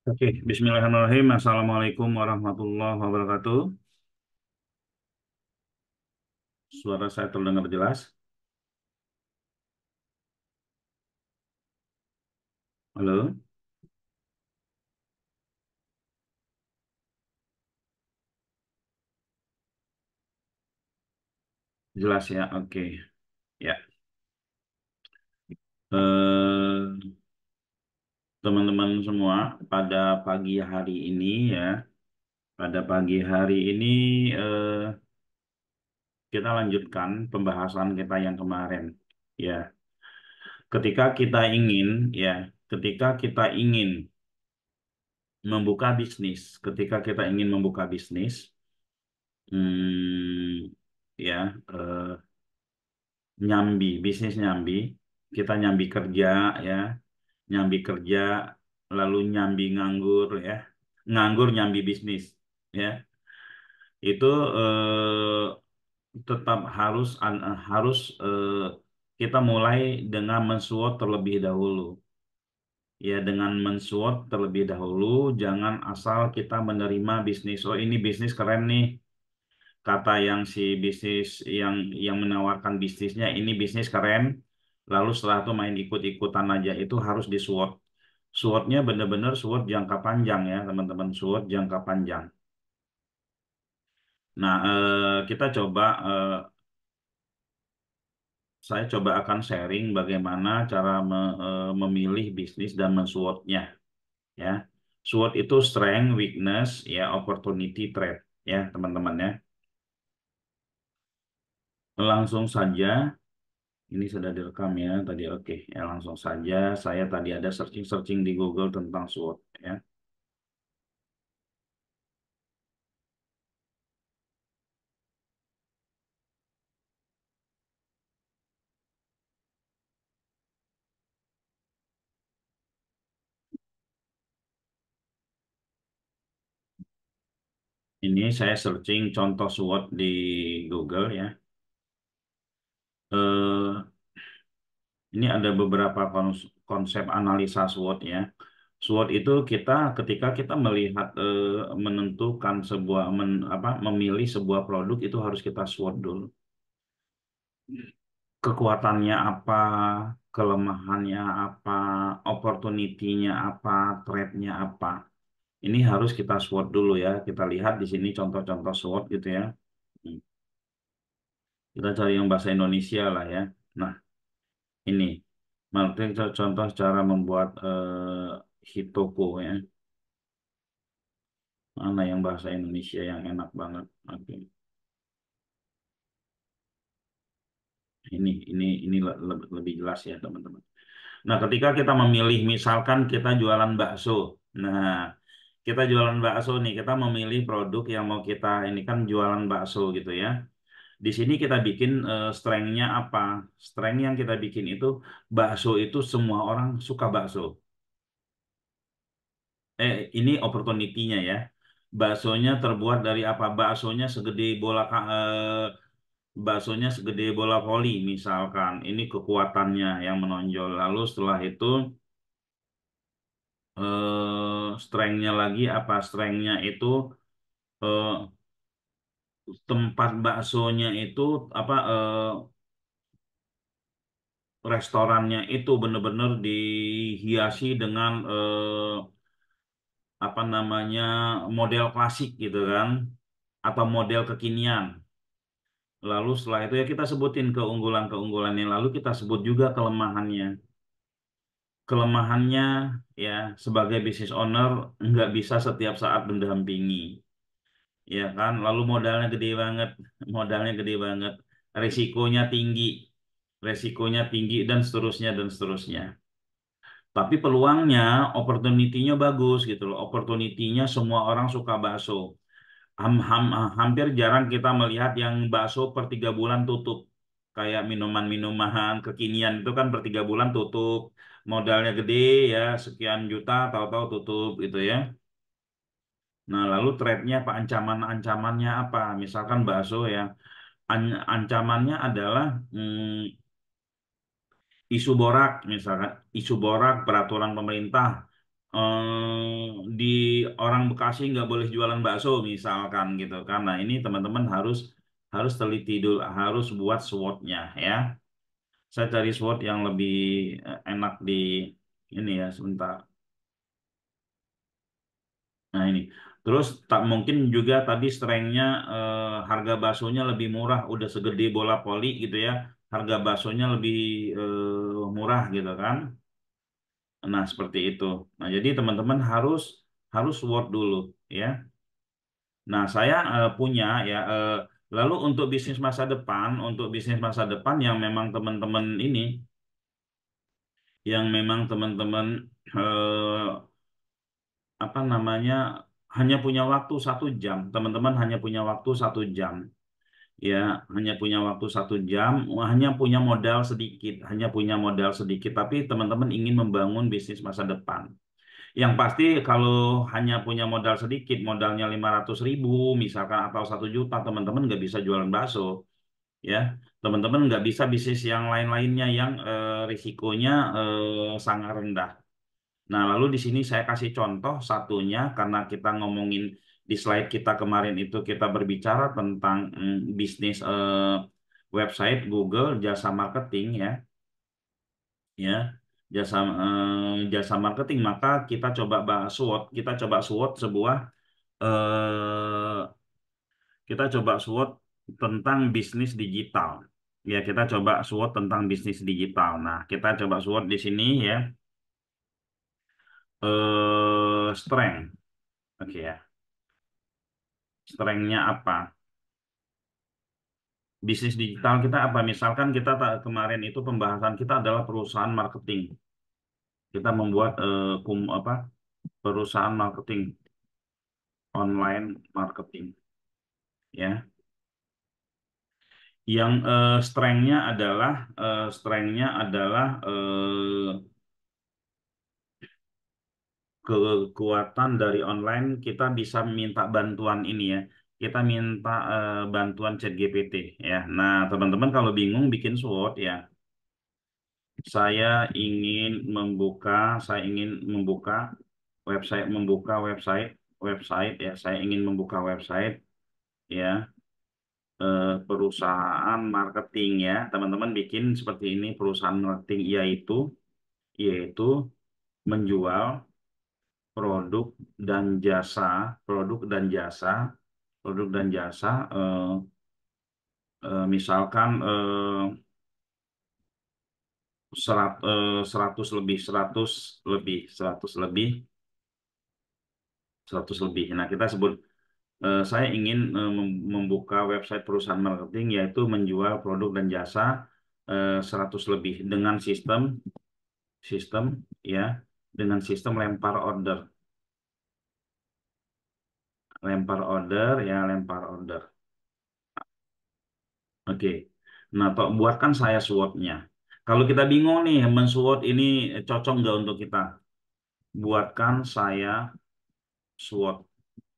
Oke, Bismillahirrahmanirrahim. Assalamualaikum warahmatullahi wabarakatuh. Suara saya terdengar jelas? Halo, jelas ya. Oke, ya. Eh, Teman-teman semua, pada pagi hari ini ya, pada pagi hari ini eh, kita lanjutkan pembahasan kita yang kemarin. Ya, ketika kita ingin, ya, ketika kita ingin membuka bisnis, ketika kita ingin membuka bisnis, ya. eh, Nyambi, bisnis nyambi, kita nyambi kerja ya, nyambi kerja, lalu nyambi nganggur ya, nganggur nyambi bisnis ya, itu tetap harus kita mulai dengan mensuot terlebih dahulu. Ya, dengan mensuot terlebih dahulu, jangan asal kita menerima bisnis. Oh, ini bisnis keren nih, kata yang si bisnis yang menawarkan bisnisnya ini bisnis keren, lalu setelah itu main ikut-ikutan aja. Itu harus di SWOT. SWOT-nya benar-benar SWOT jangka panjang ya teman-teman, SWOT jangka panjang. Nah, saya coba akan sharing bagaimana cara memilih bisnis dan men-SWOT-nya ya. SWOT itu strength, weakness, ya, opportunity, threat ya teman-teman ya. Langsung saja. Ini sudah direkam ya tadi. Oke, ya langsung saja. Saya tadi ada searching-searching di Google tentang SWOT ya. Ini saya searching contoh SWOT di Google ya. Eh, ini ada beberapa konsep analisa SWOT ya. SWOT itu ketika kita melihat menentukan memilih sebuah produk itu harus kita SWOT dulu. Kekuatannya apa, kelemahannya apa, opportunity-nya apa, threat-nya apa. Ini harus kita SWOT dulu ya. Kita lihat di sini contoh-contoh SWOT gitu ya. Hmm. Kita cari yang bahasa Indonesia lah ya. Nah, ini. Maksudnya contoh cara membuat hitoko ya. Mana yang bahasa Indonesia yang enak banget. Oke. Ini lebih jelas ya teman-teman. Nah, ketika kita memilih, misalkan kita jualan bakso. Nah, kita jualan bakso nih, kita memilih produk yang mau kita, ini kan jualan bakso gitu ya. Di sini kita bikin strength-nya apa? Strength yang kita bikin itu bakso itu semua orang suka bakso. Ini opportunity-nya ya. Baksonya terbuat dari apa? Baksonya segede bola voli misalkan. Ini kekuatannya yang menonjol. Lalu setelah itu strength-nya lagi apa? Strength-nya itu eh, tempat baksonya itu apa? Restorannya itu benar-benar dihiasi dengan apa namanya model klasik gitu kan atau model kekinian. Lalu setelah itu ya kita sebutin keunggulan-keunggulannya, lalu kita sebut juga kelemahannya. Kelemahannya ya sebagai business owner nggak bisa setiap saat mendampingi, ya kan? Lalu modalnya gede banget, modalnya gede banget, resikonya tinggi, resikonya tinggi dan seterusnya dan seterusnya. Tapi peluangnya, opportunity-nya bagus gitu loh. Opportunity-nya semua orang suka bakso. Hampir jarang kita melihat yang bakso per 3 bulan tutup. Kayak minuman-minuman kekinian itu kan per 3 bulan tutup. Modalnya gede ya, sekian juta, tahu-tahu tutup gitu ya. Nah, lalu threat-nya apa? Ancaman-ancamannya apa? Misalkan bakso ya. Ancamannya adalah isu borak, misalkan isu borak peraturan pemerintah. di orang Bekasi nggak boleh jualan bakso misalkan gitu kan. Nah ini teman-teman harus harus teliti dulu, harus buat SWOT-nya ya. Saya cari SWOT yang lebih enak di ini ya sebentar. Nah ini. Terus tak mungkin juga tadi strengthnya harga baksonya lebih murah, udah segede bola voli gitu ya. Harga baksonya lebih murah gitu kan. Nah, seperti itu. Nah, jadi teman-teman harus harus SWOT dulu ya. Nah, saya punya ya lalu untuk bisnis masa depan, untuk bisnis masa depan yang memang teman-teman ini yang memang teman-teman apa namanya hanya punya waktu 1 jam, teman-teman hanya punya waktu 1 jam, ya hanya punya waktu 1 jam, hanya punya modal sedikit, hanya punya modal sedikit, tapi teman-teman ingin membangun bisnis masa depan. Yang pasti kalau hanya punya modal sedikit, modalnya 500.000 misalkan atau 1 juta, teman-teman nggak bisa jualan bakso, ya. Teman-teman nggak bisa bisnis yang lain-lainnya yang risikonya sangat rendah. Nah, lalu di sini saya kasih contoh satunya karena kita ngomongin di slide kita kemarin itu kita berbicara tentang bisnis website Google jasa marketing ya, ya jasa marketing. Maka kita coba bahas SWOT, kita coba SWOT sebuah eh, kita coba SWOT tentang bisnis digital. Ya, kita coba SWOT tentang bisnis digital. Nah, kita coba SWOT di sini ya. Strength. Oke ya. Strength-nya apa? Bisnis digital kita apa? Misalkan kita kemarin itu pembahasan kita adalah perusahaan marketing. Kita membuat apa? Perusahaan marketing, online marketing, ya. Yang strength-nya adalah kekuatan dari online. Kita bisa minta bantuan ini ya. Kita minta bantuan ChatGPT ya. Nah, teman-teman kalau bingung bikin SWOT ya. Saya saya ingin membuka website ya. Saya ingin membuka website ya, perusahaan marketing ya. Teman-teman bikin seperti ini perusahaan marketing yaitu menjual produk dan jasa, produk dan jasa, produk dan jasa, misalkan 100 lebih, 100 lebih. Nah, kita sebut, saya ingin membuka website perusahaan marketing yaitu menjual produk dan jasa 100 lebih dengan sistem ya, dengan sistem lempar order. Oke. Nah, buatkan saya SWOT-nya. Kalau kita bingung nih, men-SWOT ini cocok nggak untuk kita? Buatkan saya SWOT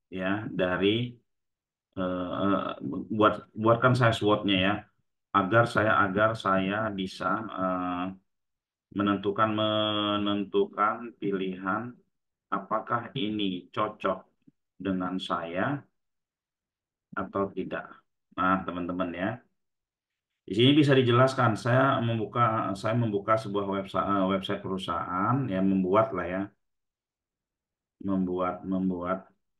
ya dari buatkan saya SWOT-nya ya agar saya bisa menentukan pilihan apakah ini cocok dengan saya atau tidak. Nah, teman-teman ya. Di sini bisa dijelaskan, saya membuka sebuah website perusahaan, ya membuat lah ya, membuat.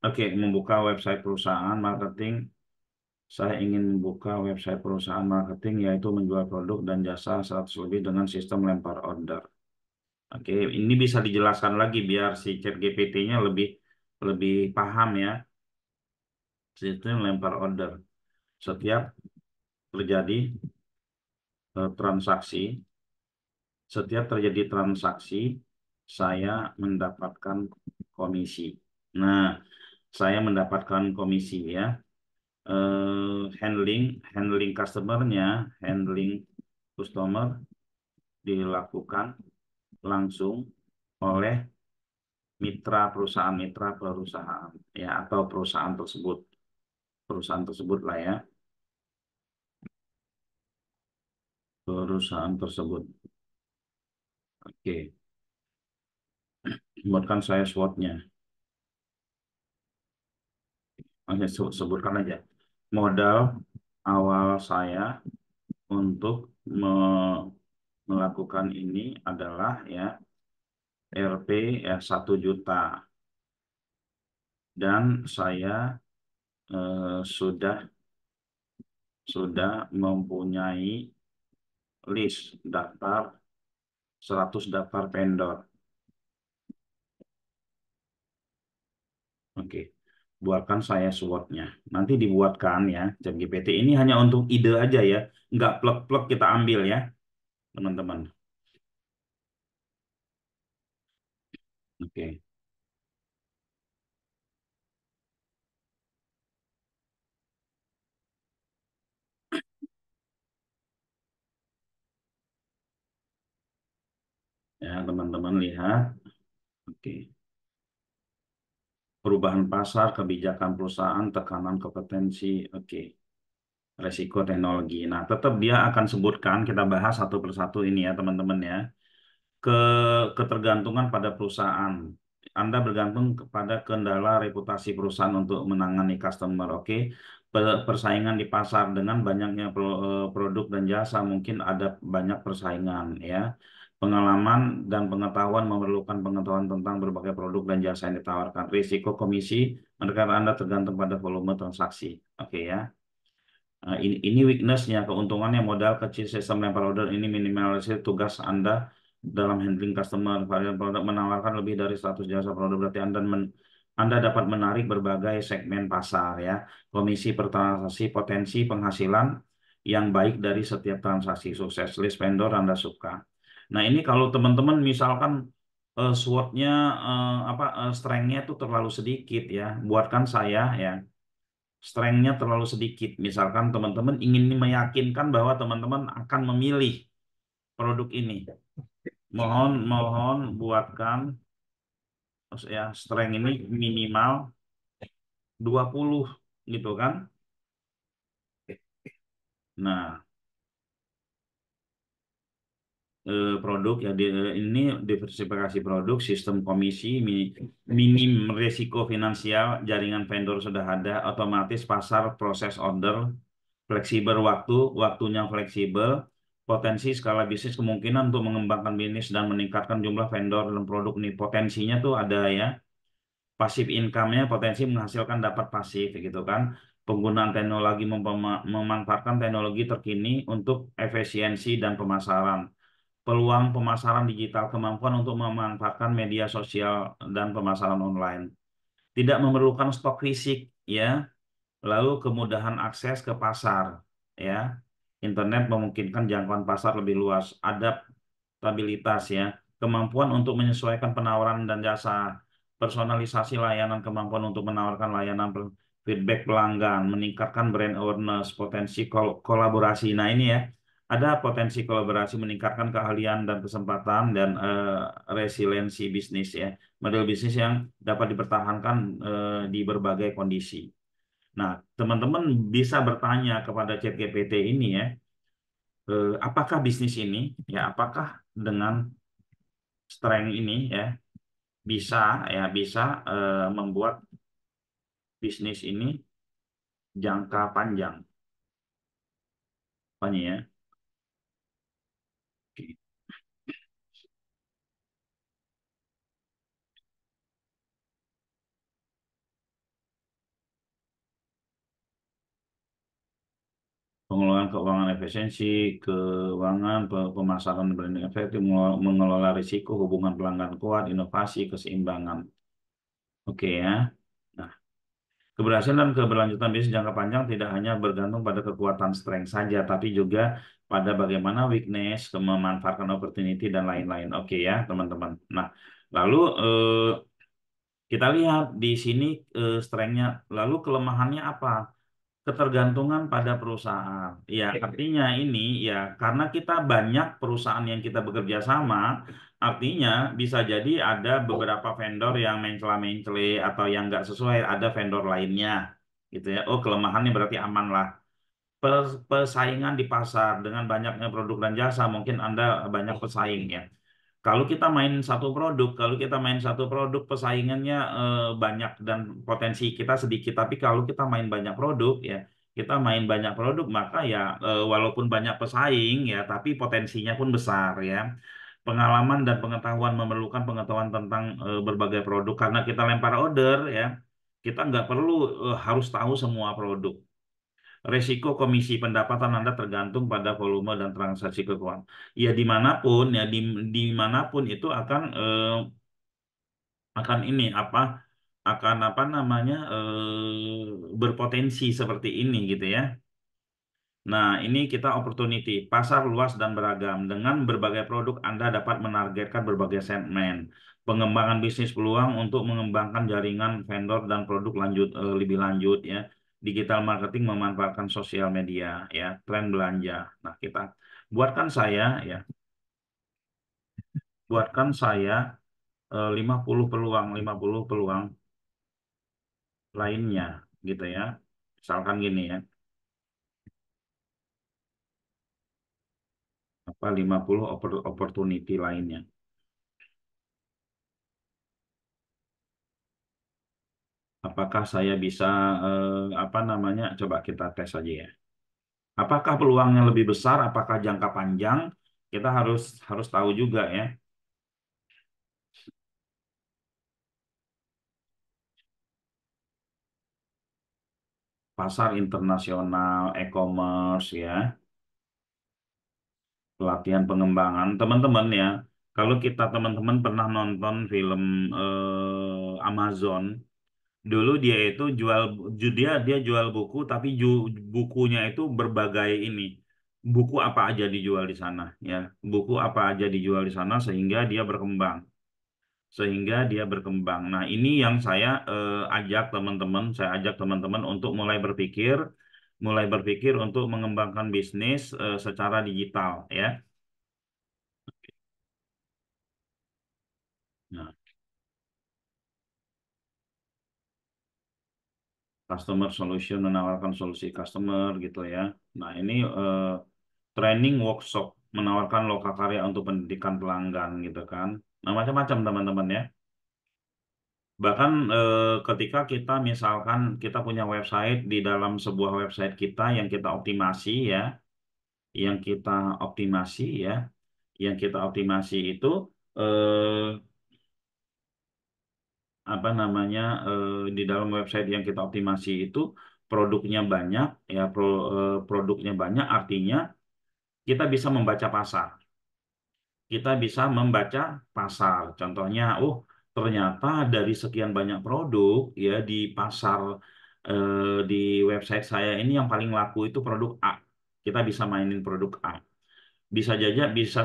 Oke, membuka website perusahaan marketing. Saya ingin membuka website perusahaan marketing yaitu menjual produk dan jasa 100 lebih dengan sistem lempar order. Oke, ini bisa dijelaskan lagi biar si ChatGPT-nya lebih lebih paham ya. Sistem lempar order. Setiap terjadi transaksi Setiap terjadi transaksi, saya mendapatkan komisi. Nah, saya mendapatkan komisi ya. Handling handling customer dilakukan langsung oleh mitra perusahaan ya atau perusahaan tersebut lah ya, perusahaan tersebut. Oke. Buatkan saya SWOT-nya. Oke, sebutkan aja. Modal awal saya untuk melakukan ini adalah ya RP ya 1 juta dan saya sudah mempunyai list daftar 100 daftar vendor. Oke. Buatkan saya SWOT-nya. Nanti dibuatkan ya, ChatGPT. Ini hanya untuk ide aja ya. Nggak plek-plek kita ambil ya, teman-teman. Oke. Ya, teman-teman lihat. Oke. Perubahan pasar, kebijakan perusahaan, tekanan kompetensi. Oke. Resiko teknologi. Nah, tetap dia akan sebutkan, kita bahas satu persatu ini ya, teman-teman ya. ke Ketergantungan pada perusahaan. Anda bergantung kepada kendala reputasi perusahaan untuk menangani customer, oke? Persaingan di pasar dengan banyaknya produk dan jasa mungkin ada banyak persaingan ya. Pengalaman dan pengetahuan memerlukan pengetahuan tentang berbagai produk dan jasa yang ditawarkan. Risiko komisi mereka Anda tergantung pada volume transaksi. Oke ya. Nah, ini weakness-nya, keuntungannya modal kecil, sistem lempar order ini minimalisir tugas Anda dalam handling customer. Varian produk menawarkan lebih dari 100 jasa produk, berarti Anda dapat menarik berbagai segmen pasar ya. Komisi per transaksi, potensi penghasilan yang baik dari setiap transaksi, sukses list vendor Anda suka. Nah, ini kalau teman-teman misalkan SWOT-nya strength-nya itu terlalu sedikit ya, buatkan saya ya strength-nya terlalu sedikit. Misalkan teman-teman ingin meyakinkan bahwa teman-teman akan memilih produk ini. Mohon mohon buatkan ya strength ini minimal 20 gitu kan. Nah, produk ya ini diversifikasi produk, sistem komisi, minim risiko finansial, jaringan vendor sudah ada, otomatis pasar proses order, fleksibel waktunya fleksibel, potensi skala bisnis kemungkinan untuk mengembangkan bisnis dan meningkatkan jumlah vendor dan produk nih potensinya tuh ada ya, pasif income-nya potensi menghasilkan dapat pasif gitu kan, penggunaan teknologi memanfaatkan teknologi terkini untuk efisiensi dan pemasaran, peluang pemasaran digital, kemampuan untuk memanfaatkan media sosial dan pemasaran online, tidak memerlukan stok fisik ya. Lalu kemudahan akses ke pasar, ya. Internet memungkinkan jangkauan pasar lebih luas, adaptabilitas ya, kemampuan untuk menyesuaikan penawaran dan jasa, personalisasi layanan, kemampuan untuk menawarkan layanan feedback pelanggan, meningkatkan brand awareness, potensi kolaborasi. Nah, ini ya, ada potensi kolaborasi meningkatkan keahlian dan kesempatan dan resiliensi bisnis ya, model bisnis yang dapat dipertahankan di berbagai kondisi. Nah, teman-teman bisa bertanya kepada ChatGPT ini ya, apakah bisnis ini, ya, apakah dengan strength ini ya bisa bisa membuat bisnis ini jangka panjang, apanya ya? Oke. Pengelolaan keuangan efisiensi, keuangan pemasaran branding efektif, mengelola risiko, hubungan pelanggan kuat, inovasi, keseimbangan. Oke ya. Nah, keberhasilan dan keberlanjutan bisnis jangka panjang tidak hanya bergantung pada kekuatan strength saja, tapi juga pada bagaimana weakness, memanfaatkan opportunity, dan lain-lain. Oke ya, teman-teman. Nah, lalu kita lihat di sini strength-nya. Lalu kelemahannya apa? Ketergantungan pada perusahaan. Ya, artinya ini ya karena kita banyak perusahaan yang kita bekerja sama, artinya bisa jadi ada beberapa vendor yang mencela-mencele atau yang nggak sesuai, ada vendor lainnya, gitu ya. Oh, kelemahannya berarti aman lah. Persaingan di pasar dengan banyaknya produk dan jasa, mungkin Anda banyak pesaing ya. Kalau kita main satu produk, kalau kita main satu produk pesaingannya banyak dan potensi kita sedikit. Tapi kalau kita main banyak produk ya, kita main banyak produk maka ya walaupun banyak pesaing ya, tapi potensinya pun besar ya. Pengalaman dan pengetahuan memerlukan pengetahuan tentang berbagai produk karena kita lempar order ya. Kita nggak perlu harus tahu semua produk. Resiko komisi pendapatan Anda tergantung pada volume dan transaksi keuangan. Ya dimanapun ya dimanapun itu akan ini apa namanya berpotensi seperti ini gitu ya. Nah, ini kita opportunity, pasar luas dan beragam. Dengan berbagai produk, Anda dapat menargetkan berbagai segmen. Pengembangan bisnis peluang untuk mengembangkan jaringan vendor dan produk lebih lanjut ya. Digital marketing memanfaatkan sosial media ya, tren belanja. Nah, buatkan saya ya, buatkan saya 50 peluang, 50 peluang lainnya gitu ya. Misalkan gini ya, apa 50 opportunity lainnya. Apakah saya bisa apa namanya? Coba kita tes aja ya. Apakah peluangnya lebih besar? Apakah jangka panjang? Kita harus harus tahu juga ya. Pasar internasional, e-commerce ya, pelatihan pengembangan. Teman-teman ya, kalau kita teman-teman pernah nonton film Amazon, dulu dia itu dia jual buku tapi bukunya itu berbagai ini. Buku apa aja dijual di sana ya. Buku apa aja dijual di sana sehingga dia berkembang. Sehingga dia berkembang. Nah, ini yang saya ajak teman-teman untuk mulai berpikir untuk mengembangkan bisnis secara digital ya. Nah, customer solution menawarkan solusi customer gitu ya. Nah, ini training workshop menawarkan lokakarya untuk pendidikan pelanggan gitu kan. Nah, macam-macam teman-teman ya. Bahkan ketika kita misalkan kita punya website di dalam sebuah website kita yang kita optimasi ya, yang kita optimasi itu eh, apa namanya di dalam website yang kita optimasi itu produknya banyak ya produknya banyak artinya kita bisa membaca pasar. Kita bisa membaca pasar. Contohnya, oh ternyata dari sekian banyak produk ya di pasar di website saya ini yang paling laku itu produk A. Kita bisa mainin produk A. Bisa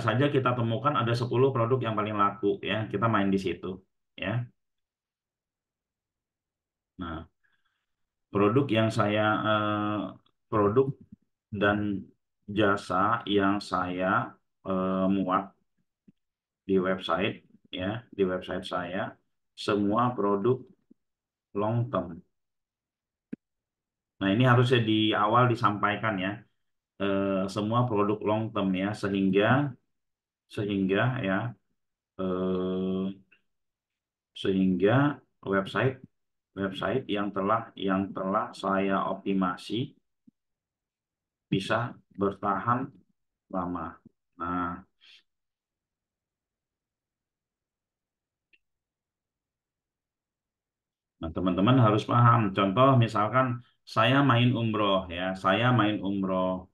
saja kita temukan ada 10 produk yang paling laku ya. Kita main di situ ya. Nah, produk yang saya produk dan jasa yang saya muat di website ya, di website saya semua produk long term. Nah, ini harusnya di awal disampaikan ya, semua produk long term ya, sehingga ya eh, sehingga website website yang telah saya optimasi bisa bertahan lama. Nah, teman-teman harus paham. Contoh misalkan saya main umroh ya, saya main umroh.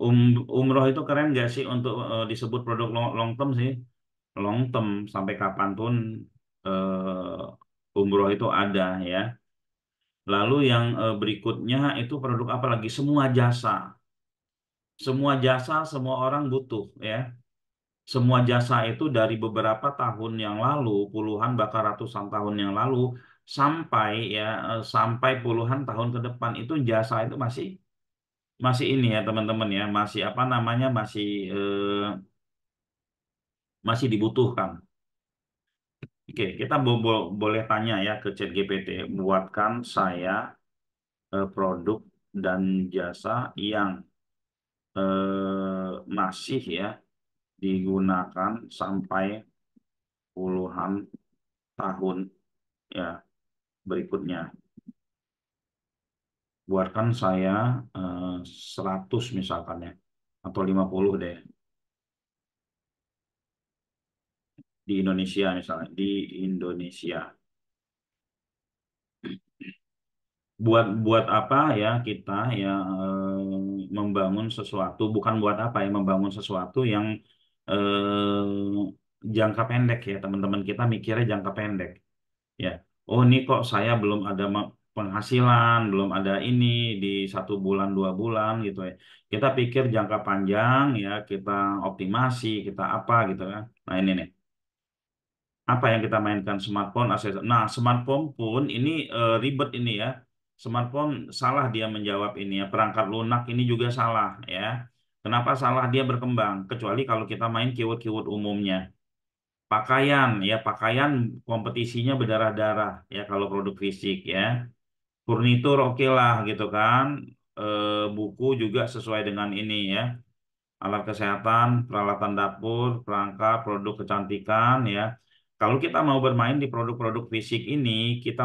Umroh itu keren nggak sih untuk disebut produk long term sih? Long term sampai kapanpun umroh itu ada ya. Lalu yang berikutnya itu produk apa lagi? Semua jasa. Semua jasa semua orang butuh ya. Semua jasa itu dari beberapa tahun yang lalu, puluhan bahkan ratusan tahun yang lalu sampai puluhan tahun ke depan itu jasa itu masih masih ini ya teman-teman ya, masih apa namanya? Masih dibutuhkan. Oke, kita boleh tanya ya ke ChatGPT, buatkan saya produk dan jasa yang masih ya digunakan sampai puluhan tahun ya berikutnya. Buatkan saya 100 misalkan ya, atau 50 deh di Indonesia misalnya, di Indonesia. Buat buat apa ya kita ya membangun sesuatu, bukan buat apa ya membangun sesuatu yang jangka pendek ya teman-teman, kita mikirnya jangka pendek ya. Oh ini kok saya belum ada penghasilan, belum ada ini di 1 bulan 2 bulan gitu ya. Kita pikir jangka panjang ya, kita optimasi, kita apa gitu kan. Nah ini nih, apa yang kita mainkan smartphone aksesoris. Nah, smartphone pun ini ribet ini ya. Smartphone salah dia menjawab ini ya. Perangkat lunak ini juga salah ya. Kenapa salah dia berkembang? Kecuali kalau kita main keyword-keyword umumnya. Pakaian ya, pakaian kompetisinya berdarah-darah ya kalau produk fisik ya. Furnitur oke lah gitu kan. Buku juga sesuai dengan ini ya, alat kesehatan, peralatan dapur, perangkat, produk kecantikan ya. Kalau kita mau bermain di produk-produk fisik ini, kita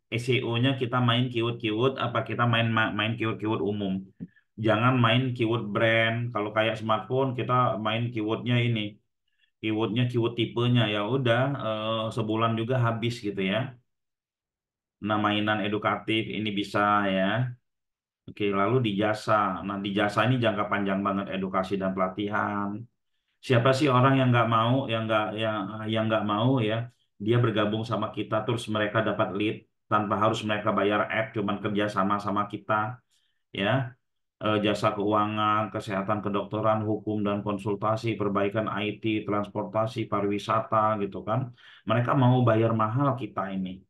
SEO-nya kita main keyword-keyword apa kita main keyword-keyword umum. Jangan main keyword brand. Kalau kayak smartphone kita main keywordnya ini, keywordnya keyword tipenya ya udah sebulan juga habis gitu ya. Nah, mainan edukatif ini bisa ya. Oke, lalu di jasa. Nah, di jasa ini jangka panjang banget edukasi dan pelatihan. Siapa sih orang yang nggak mau, yang nggak mau ya, dia bergabung sama kita terus mereka dapat lead tanpa harus mereka bayar ad, cuman kerja sama sama kita ya. Jasa keuangan, kesehatan kedokteran, hukum dan konsultasi, perbaikan IT, transportasi, pariwisata gitu kan. Mereka mau bayar mahal kita ini.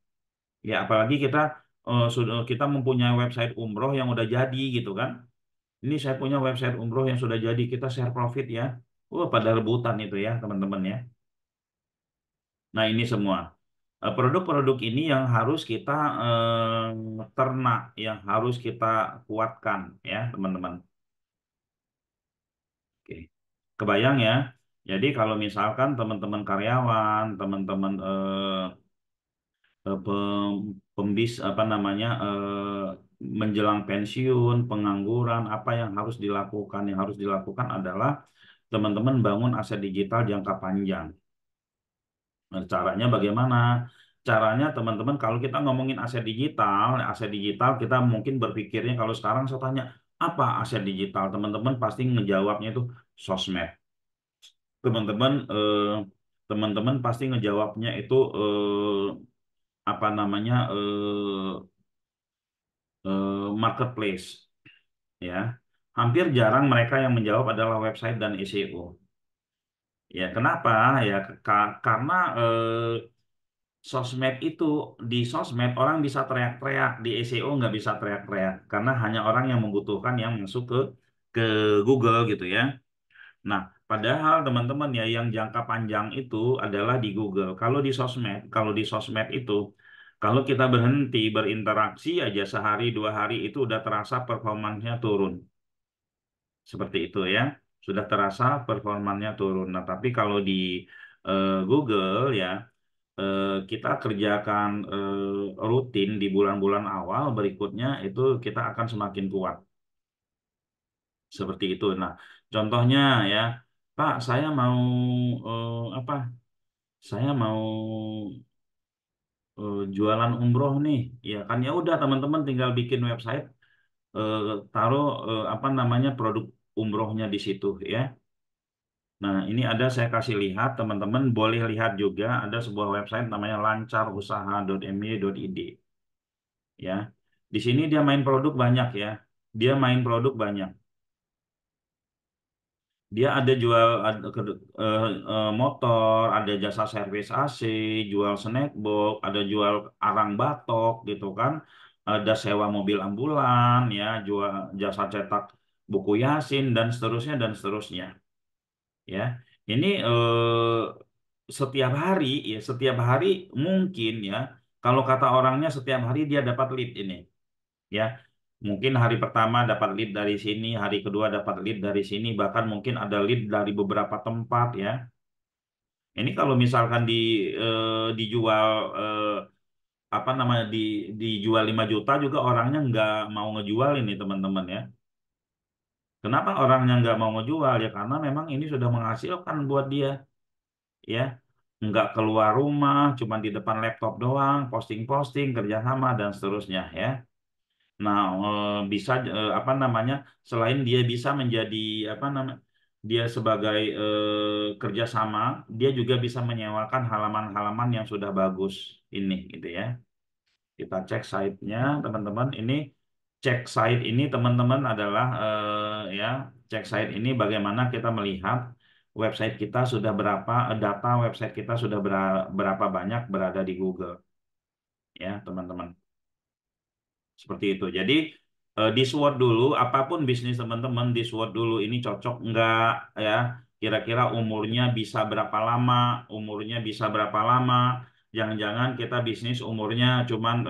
Ya apalagi kita sudah kita mempunyai website umroh yang udah jadi gitu kan. Ini saya punya website umroh yang sudah jadi, kita share profit ya. Pada rebutan itu ya, teman-teman ya. Nah, ini semua. Produk-produk ini yang harus kita ternak, yang harus kita kuatkan ya, teman-teman. Oke. Kebayang ya. Jadi kalau misalkan teman-teman karyawan, teman-teman apa namanya menjelang pensiun, pengangguran, apa yang harus dilakukan? Yang harus dilakukan adalah teman-teman bangun aset digital jangka panjang. Nah, caranya bagaimana? Caranya teman-teman kalau kita ngomongin aset digital kita mungkin berpikirnya kalau sekarang saya tanya apa aset digital, teman-teman pasti ngejawabnya itu sosmed. Teman-teman teman-teman pasti ngejawabnya itu apa namanya marketplace ya. Hampir jarang mereka yang menjawab adalah website dan SEO. Ya, kenapa? Ya, karena sosmed itu di sosmed orang bisa teriak-teriak, di SEO nggak bisa teriak-teriak karena hanya orang yang membutuhkan yang masuk ke Google gitu ya. Nah, padahal teman-teman ya yang jangka panjang itu adalah di Google. Kalau di sosmed itu kalau kita berhenti berinteraksi aja sehari 2 hari itu udah terasa performanya turun. Seperti itu ya. Sudah terasa performanya turun. Nah, tapi kalau di Google ya kita kerjakan rutin di bulan-bulan awal berikutnya itu kita akan semakin kuat seperti itu. Nah, contohnya ya, Pak, saya mau apa? Saya mau jualan umroh nih. Ya kan ya udah teman-teman tinggal bikin website, eh, taruh apa namanya produk umrohnya di situ ya. Nah, ini ada saya kasih lihat teman-teman boleh lihat juga ada sebuah website namanya lancarusaha.my.id. Ya. Di sini dia main produk banyak ya. Dia main produk banyak. Dia ada jual motor, ada jasa servis AC, jual snack box, ada jual arang batok gitu kan. Ada sewa mobil ambulan ya, jual jasa cetak buku Yasin dan seterusnya dan seterusnya ya. Ini setiap hari ya, setiap hari mungkin ya kalau kata orangnya setiap hari dia dapat lead ini ya. Mungkin hari pertama dapat lead dari sini, hari kedua dapat lead dari sini, bahkan mungkin ada lead dari beberapa tempat ya. Ini kalau misalkan dijual apa namanya dijual 5 juta juga orangnya nggak mau ngejual ini teman-teman ya. Kenapa orangnya nggak mau ngejual ya? Karena memang ini sudah menghasilkan buat dia ya. Nggak keluar rumah, cuma di depan laptop doang, posting-posting, kerjasama dan seterusnya ya. Nah, bisa apa namanya? Selain dia bisa menjadi apa namanya? Dia sebagai kerjasama, dia juga bisa menyewakan halaman-halaman yang sudah bagus ini gitu ya. Kita cek site-nya, teman-teman. Ini cek site ini, teman-teman, adalah ya, cek site ini bagaimana kita melihat website kita sudah berapa, data website kita sudah berapa banyak berada di Google, ya, teman-teman. Seperti itu. Jadi di SWOT dulu, apapun bisnis teman-teman, di SWOT dulu ini cocok enggak ya? Kira-kira umurnya bisa berapa lama? Umurnya bisa berapa lama? Jangan-jangan kita bisnis umurnya cuman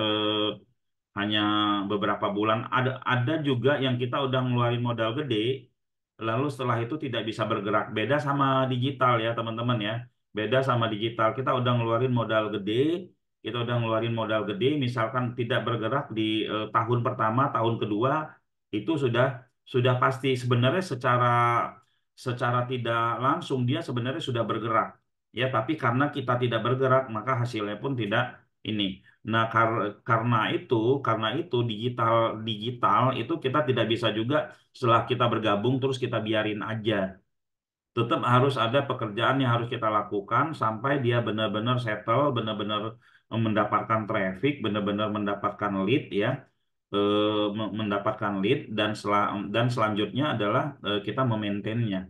hanya beberapa bulan. Ada juga yang kita udah ngeluarin modal gede, lalu setelah itu tidak bisa bergerak. Beda sama digital ya teman-teman ya. Beda sama digital. Kita udah ngeluarin modal gede, kita udah ngeluarin modal gede, misalkan tidak bergerak di tahun pertama, tahun kedua, itu sudah pasti sebenarnya secara secara tidak langsung dia sebenarnya sudah bergerak. Ya, tapi karena kita tidak bergerak, maka hasilnya pun tidak ini. Nah, karena itu digital digital itu kita tidak bisa juga setelah kita bergabung terus kita biarin aja. Tetap harus ada pekerjaan yang harus kita lakukan sampai dia benar-benar settle, benar-benar mendapatkan traffic, benar-benar mendapatkan lead ya, mendapatkan lead dan selanjutnya adalah kita memaintainnya.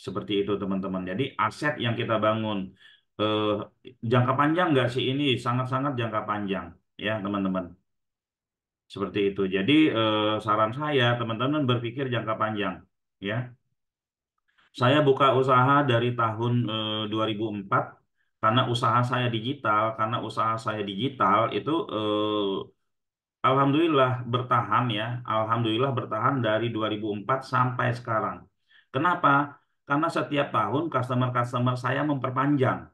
Seperti itu teman-teman. Jadi aset yang kita bangun eh, jangka panjang nggak sih ini sangat-sangat jangka panjang ya teman-teman. Seperti itu. Jadi saran saya teman-teman berpikir jangka panjang ya. Saya buka usaha dari tahun 2004 karena usaha saya digital, karena usaha saya digital itu alhamdulillah bertahan ya. Alhamdulillah bertahan dari 2004 sampai sekarang. Kenapa? Karena setiap tahun customer-customer saya memperpanjang.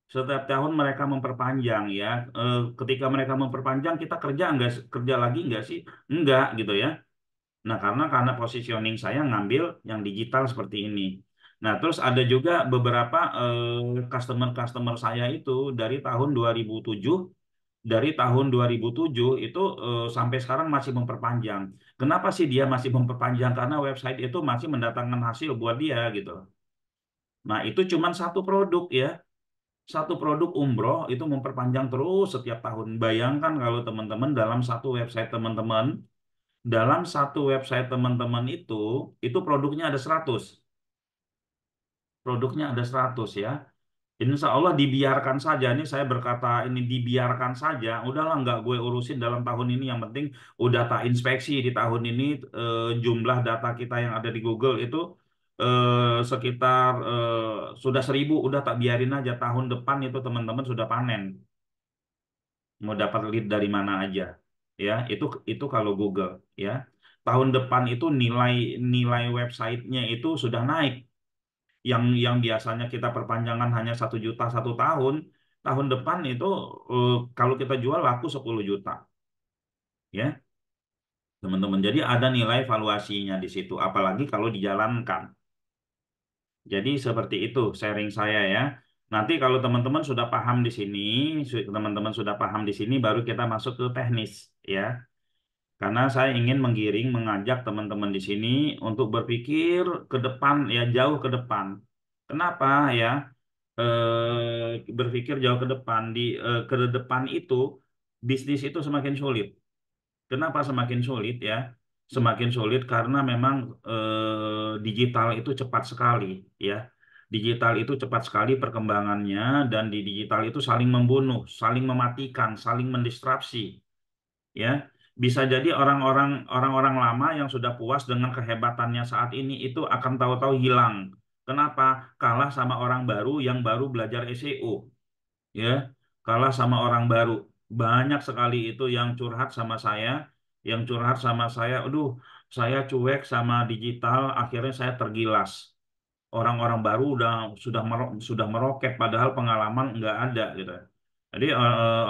Setiap tahun mereka memperpanjang ya. Ketika mereka memperpanjang, kita kerja lagi nggak sih? Enggak gitu ya. Nah, karena positioning saya ngambil yang digital seperti ini. Nah, terus ada juga beberapa customer-customer saya itu dari tahun 2007, dari tahun 2007 itu sampai sekarang masih memperpanjang. Kenapa sih dia masih memperpanjang? Karena website itu masih mendatangkan hasil buat dia gitu. Nah, itu cuma satu produk ya. Satu produk umroh itu memperpanjang terus setiap tahun. Bayangkan kalau teman-teman dalam satu website teman-teman itu produknya ada 100. Produknya ada 100 ya. Insya Allah dibiarkan saja. Ini saya berkata ini dibiarkan saja. Udahlah nggak gue urusin dalam tahun ini. Yang penting udah tak inspeksi di tahun ini jumlah data kita yang ada di Google itu sekitar sudah 1.000. Udah tak biarin aja. Tahun depan itu teman-teman sudah panen. Mau dapat lead dari mana aja. Ya, itu kalau Google ya. Tahun depan itu nilai nilai websitenya itu sudah naik. Yang biasanya kita perpanjangan hanya 1 juta 1 tahun, tahun depan itu kalau kita jual laku 10 juta, ya teman-teman. Jadi ada nilai valuasinya di situ, apalagi kalau dijalankan. Jadi seperti itu sharing saya ya. Nanti kalau teman-teman sudah paham di sini, teman-teman sudah paham di sini, baru kita masuk ke teknis ya. Karena saya ingin mengajak teman-teman di sini untuk berpikir ke depan ya jauh ke depan. Kenapa ya? Berpikir jauh ke depan itu bisnis itu semakin sulit. Kenapa semakin sulit ya? Semakin sulit karena memang digital itu cepat sekali ya. Digital itu cepat sekali perkembangannya dan di digital itu saling membunuh, saling mematikan, saling mendisrupsi ya. Bisa jadi orang-orang lama yang sudah puas dengan kehebatannya saat ini itu akan tahu-tahu hilang. Kenapa? Kalah sama orang baru yang baru belajar SEO, ya. Kalah sama orang baru. Banyak sekali itu yang curhat sama saya. yang curhat sama saya, aduh, saya cuek sama digital, akhirnya saya tergilas. Orang-orang baru sudah meroket, padahal pengalaman nggak ada gitu. Jadi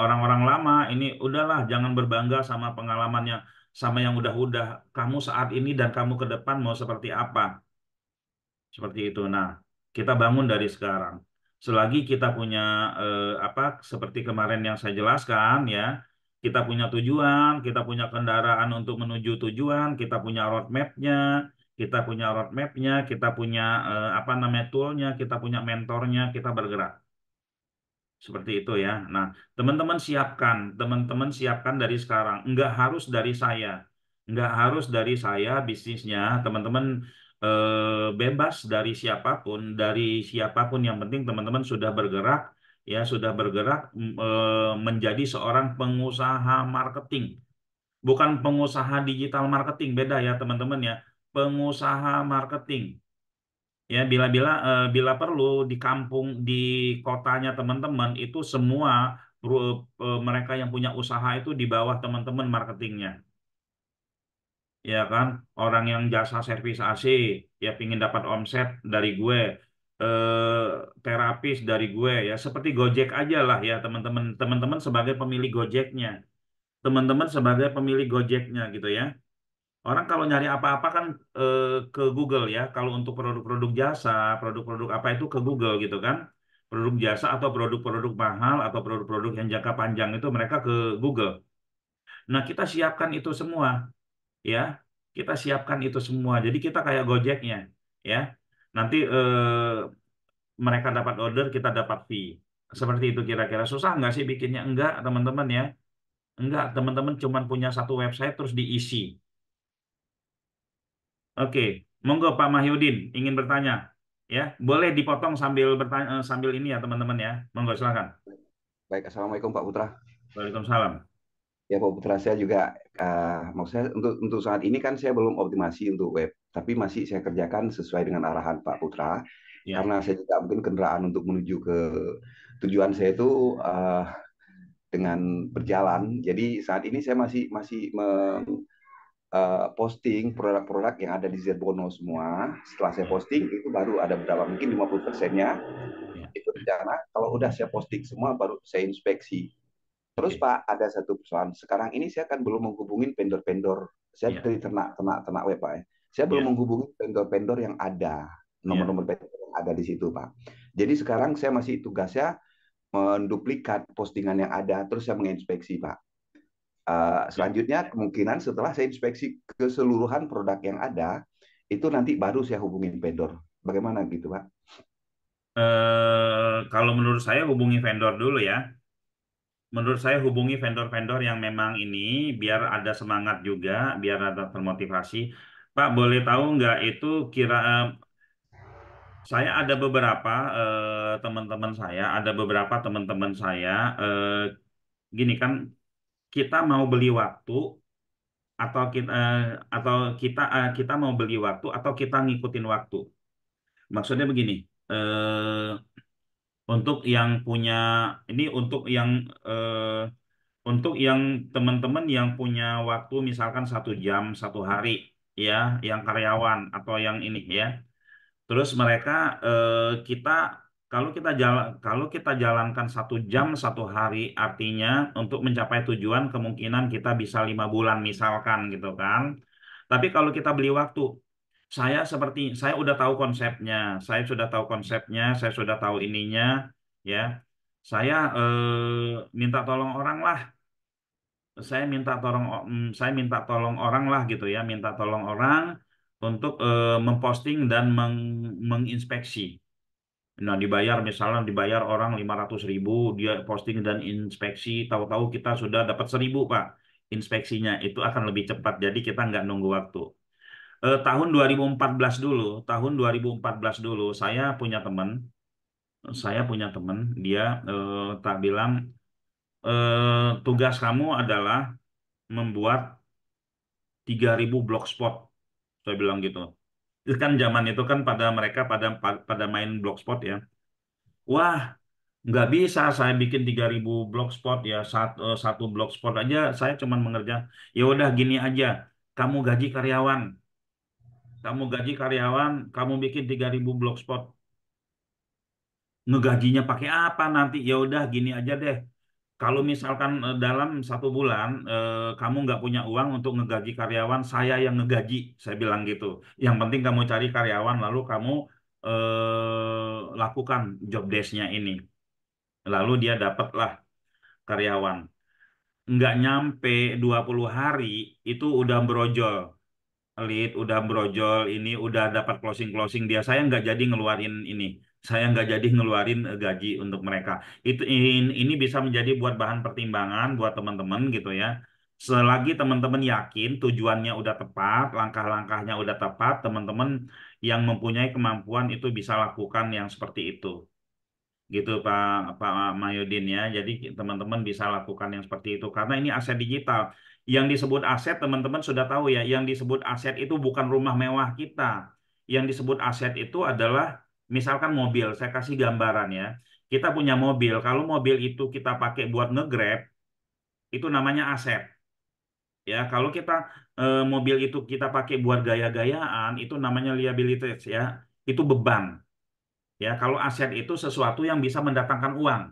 orang-orang lama ini udahlah, jangan berbangga sama pengalamannya, sama yang udah-udah. Kamu saat ini dan kamu ke depan mau seperti apa? Seperti itu. Nah, kita bangun dari sekarang. Selagi kita punya apa seperti kemarin yang saya jelaskan ya, kita punya tujuan, kita punya kendaraan untuk menuju tujuan, kita punya roadmapnya, kita punya apa namanya toolnya, kita punya mentornya, kita bergerak. Seperti itu ya. Nah, teman-teman siapkan dari sekarang. Enggak harus dari saya. Enggak harus dari saya bisnisnya. Teman-teman bebas dari siapapun. Yang penting teman-teman sudah bergerak, ya sudah bergerak menjadi seorang pengusaha marketing. Bukan pengusaha digital marketing, beda ya teman-teman ya. Pengusaha marketing. Ya, bila perlu di kampung, di kotanya teman-teman itu semua mereka yang punya usaha itu di bawah teman-teman marketingnya, ya kan? Orang yang jasa servis AC, ya pingin dapat omset dari gue, terapis dari gue, ya seperti Gojek aja lah ya teman-teman. Teman-teman sebagai pemilik Gojeknya, teman-teman sebagai pemilik Gojeknya gitu ya. Orang kalau nyari apa-apa kan ke Google ya. Kalau untuk produk-produk jasa, produk-produk apa itu ke Google gitu kan. Produk jasa atau produk-produk mahal atau produk-produk yang jangka panjang itu mereka ke Google. Nah, kita siapkan itu semua ya. Kita siapkan itu semua. Jadi kita kayak Gojeknya ya. Nanti mereka dapat order, kita dapat fee. Seperti itu kira-kira. Susah nggak sih bikinnya? Enggak, teman-teman ya. Enggak, teman-teman cuma punya satu website terus diisi. Oke, monggo Pak Mahyudin ingin bertanya. Ya, boleh dipotong sambil bertanya sambil ini ya teman-teman ya. Monggo silakan. Baik, Assalamualaikum Pak Putra. Waalaikumsalam. Ya Pak Putra, saya juga, maksud saya untuk saat ini kan saya belum optimasi untuk web, tapi masih saya kerjakan sesuai dengan arahan Pak Putra, Ya. karena saya juga mungkin kendaraan untuk menuju ke tujuan saya itu dengan berjalan. Jadi saat ini saya masih masih posting produk-produk yang ada di Zerbono semua. Setelah saya Ya. posting itu baru ada berapa mungkin 50%-nya Ya. itu rencana. Kalau udah saya posting semua baru saya inspeksi. Terus Oke. Pak, ada satu persoalan. Sekarang ini saya kan belum menghubungin vendor-vendor. Saya Ya. dari ternak web Pak. Saya Ya. belum menghubungi vendor-vendor yang ada. Ya. Nomor-nomor vendor yang ada di situ Pak. Jadi sekarang saya masih tugasnya menduplikat postingan yang ada. Terus saya menginspeksi Pak. Ya. Selanjutnya kemungkinan setelah saya inspeksi keseluruhan produk yang ada, itu nanti baru saya hubungin vendor. Bagaimana gitu Pak? Kalau menurut saya hubungi vendor dulu ya. Menurut saya hubungi vendor-vendor yang memang ini biar ada semangat juga, biar ada termotivasi. Pak, boleh tahu nggak itu kira saya ada beberapa teman-teman saya gini kan kita mau beli waktu atau kita mau beli waktu atau kita ngikutin waktu. Maksudnya begini, untuk yang punya ini untuk yang teman-teman yang punya waktu misalkan 1 jam 1 hari ya, yang karyawan atau yang ini ya. Terus mereka kita kalau kita jalankan 1 jam 1 hari artinya untuk mencapai tujuan kemungkinan kita bisa 5 bulan misalkan gitu kan. Tapi kalau kita beli waktu, saya udah tahu konsepnya, saya sudah tahu ininya ya. Saya minta tolong orang lah, saya minta tolong orang lah gitu ya, minta tolong orang untuk memposting dan menginspeksi. Nah, dibayar orang 500.000, dia posting dan inspeksi, tahu-tahu kita sudah dapat 1.000, Pak. Inspeksinya itu akan lebih cepat, jadi kita nggak nunggu waktu. Tahun 2014 dulu, saya punya teman, dia tak bilang, tugas kamu adalah membuat 3.000 blogspot. Saya bilang gitu. Itu kan zaman itu kan pada mereka pada pada main blogspot ya. Wah, Nggak bisa saya bikin 3.000 blogspot ya, satu blogspot aja saya cuman mengerjakan. Ya udah gini aja, kamu gaji karyawan, kamu bikin 3.000 blogspot. Ngegajinya pakai apa nanti? Ya udah gini aja deh. Kalau misalkan dalam 1 bulan kamu nggak punya uang untuk ngegaji karyawan, saya yang ngegaji, saya bilang gitu. Yang penting kamu cari karyawan, lalu kamu lakukan job desk-nya ini. Lalu dia dapatlah karyawan. Nggak nyampe 20 hari, itu udah brojol. Udah brojol, ini udah dapat closing-closing dia. Saya nggak jadi ngeluarin ini. Saya nggak jadi ngeluarin gaji untuk mereka. Ini bisa menjadi buat bahan pertimbangan buat teman-teman gitu ya. Selagi teman-teman yakin tujuannya udah tepat, langkah-langkahnya udah tepat, teman-teman yang mempunyai kemampuan itu bisa lakukan yang seperti itu gitu Pak Pak Mayudin ya. Jadi teman-teman bisa lakukan yang seperti itu karena ini aset digital. Yang disebut aset teman-teman sudah tahu ya, yang disebut aset itu bukan rumah mewah kita. Yang disebut aset itu adalah misalkan mobil, saya kasih gambaran ya. Kita punya mobil, kalau mobil itu kita pakai buat nge-Grab, itu namanya aset. Ya, kalau kita mobil itu kita pakai buat gaya-gayaan, itu namanya liabilities ya. Itu beban. Ya, kalau aset itu sesuatu yang bisa mendatangkan uang.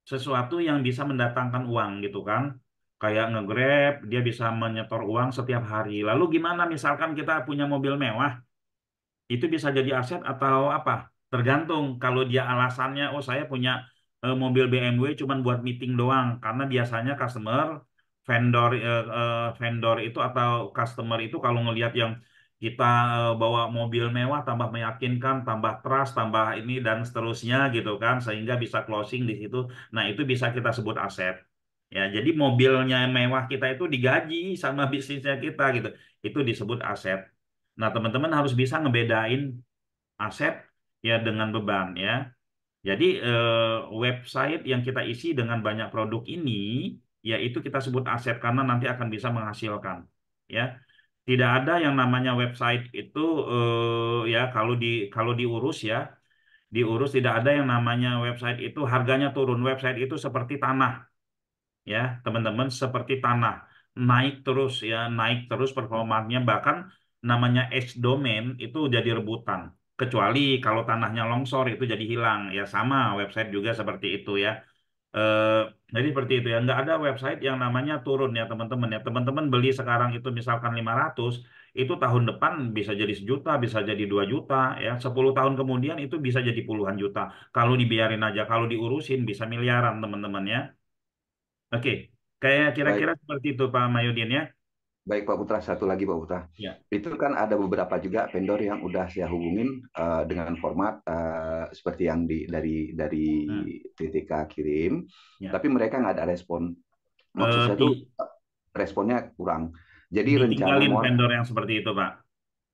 Sesuatu yang bisa mendatangkan uang gitu kan. Kayak nge-Grab, dia bisa menyetor uang setiap hari. Lalu gimana misalkan kita punya mobil mewah, itu bisa jadi aset atau apa? Tergantung kalau dia alasannya, oh saya punya mobil BMW cuman buat meeting doang. Karena biasanya vendor itu atau customer itu kalau ngelihat yang kita bawa mobil mewah tambah meyakinkan, tambah trust, tambah ini dan seterusnya gitu kan, sehingga bisa closing di situ. Nah itu bisa kita sebut aset. Ya, jadi mobilnya mewah kita itu digaji sama bisnisnya kita gitu. Itu disebut aset. Nah, teman-teman harus bisa ngebedain aset ya dengan beban ya. Jadi website yang kita isi dengan banyak produk ini ya itu kita sebut aset karena nanti akan bisa menghasilkan ya. Tidak ada yang namanya website itu ya kalau diurus ya, diurus tidak ada yang namanya website itu harganya turun. Website itu seperti tanah ya teman-teman seperti tanah naik terus ya naik terus performanya bahkan namanya domain itu jadi rebutan kecuali kalau tanahnya longsor itu jadi hilang ya sama website juga seperti itu ya. eh, jadi seperti itu ya nggak ada website yang namanya turun ya teman-teman beli sekarang itu misalkan 500 itu tahun depan bisa jadi 1 juta bisa jadi 2 juta ya 10 tahun kemudian itu bisa jadi puluhan juta kalau dibiarin aja kalau diurusin bisa miliaran teman-teman ya. Oke, kayak kira-kira Baik, seperti itu Pak Mayudin ya. baik Pak Putra. Satu lagi Pak Putra. Ya. Itu kan ada beberapa juga vendor yang udah saya hubungin dengan format seperti yang dari Hmm, TTK kirim, ya. tapi mereka nggak ada respon. Maksud saya tuh responnya kurang. Jadi rencana Ditinggalin mau vendor yang seperti itu Pak.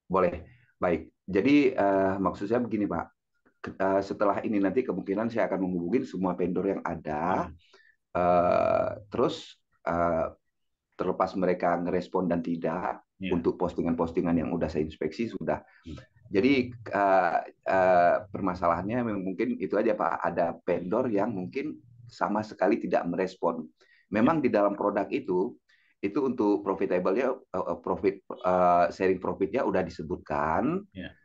boleh. Baik. Jadi maksud saya begini Pak. Setelah ini nanti kemungkinan saya akan menghubungi semua vendor yang ada. Hmm, Terus terlepas mereka ngerespon dan tidak ya. untuk postingan-postingan yang udah saya inspeksi sudah. Hmm, Jadi permasalahannya mungkin itu aja Pak. Ada vendor yang mungkin sama sekali tidak merespon. ya. Memang di dalam produk itu untuk profitable-nya profit sharing profitnya udah disebutkan. Ya.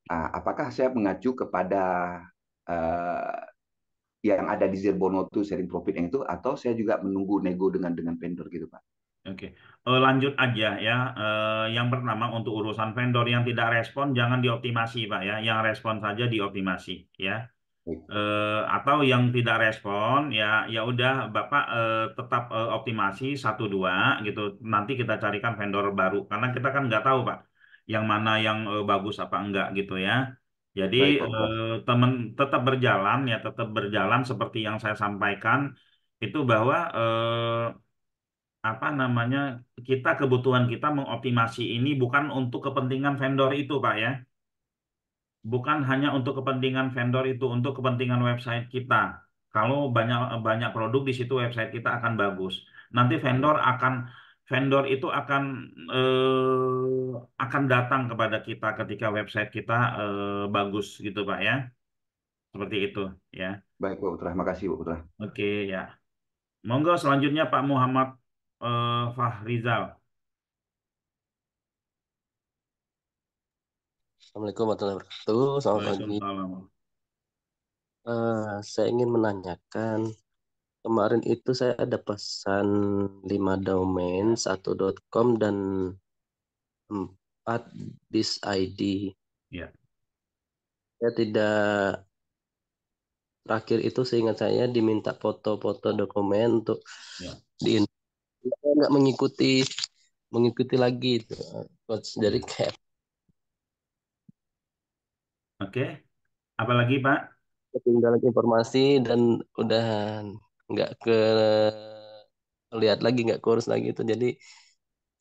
Apakah saya mengacu kepada uh, yang ada di Zerbono itu sharing profit yang itu atau saya juga menunggu nego dengan vendor gitu Pak? Oke. Lanjut aja ya. Yang pertama untuk urusan vendor yang tidak respon jangan dioptimasi Pak ya. Yang respon saja dioptimasi ya. Baik, Atau yang tidak respon ya ya udah Bapak tetap optimasi 1 2 gitu nanti kita carikan vendor baru karena kita kan nggak tahu Pak yang mana yang bagus apa enggak gitu ya jadi baik Pak Putra. teman tetap berjalan seperti yang saya sampaikan itu bahwa apa namanya kita kebutuhan kita mengoptimasi ini bukan untuk kepentingan vendor itu Pak ya. Bukan hanya untuk kepentingan vendor itu, untuk kepentingan website kita. Kalau banyak banyak produk di situ website kita akan bagus. Nanti vendor itu akan datang kepada kita ketika website kita bagus gitu Pak ya. Seperti itu ya. Baik, Pak Putra. Makasih, Pak Putra. Oke ya. Monggo selanjutnya Pak Muhammad Fahrizal. Assalamualaikum warahmatullahi wabarakatuh. Selamat pagi. Waalaikumsalam. Saya ingin menanyakan, kemarin itu saya ada pesan 5 domain, 1.com dan 4 bis ID. Ya, Saya tidak, terakhir itu seingat saya diminta foto-foto dokumen untuk ya, di saya nggak mengikuti lagi itu. Coach. Jadi ya. kayak Oke. Apalagi Pak? ketinggalan informasi dan udah nggak lihat lagi, nggak kurus lagi itu. Jadi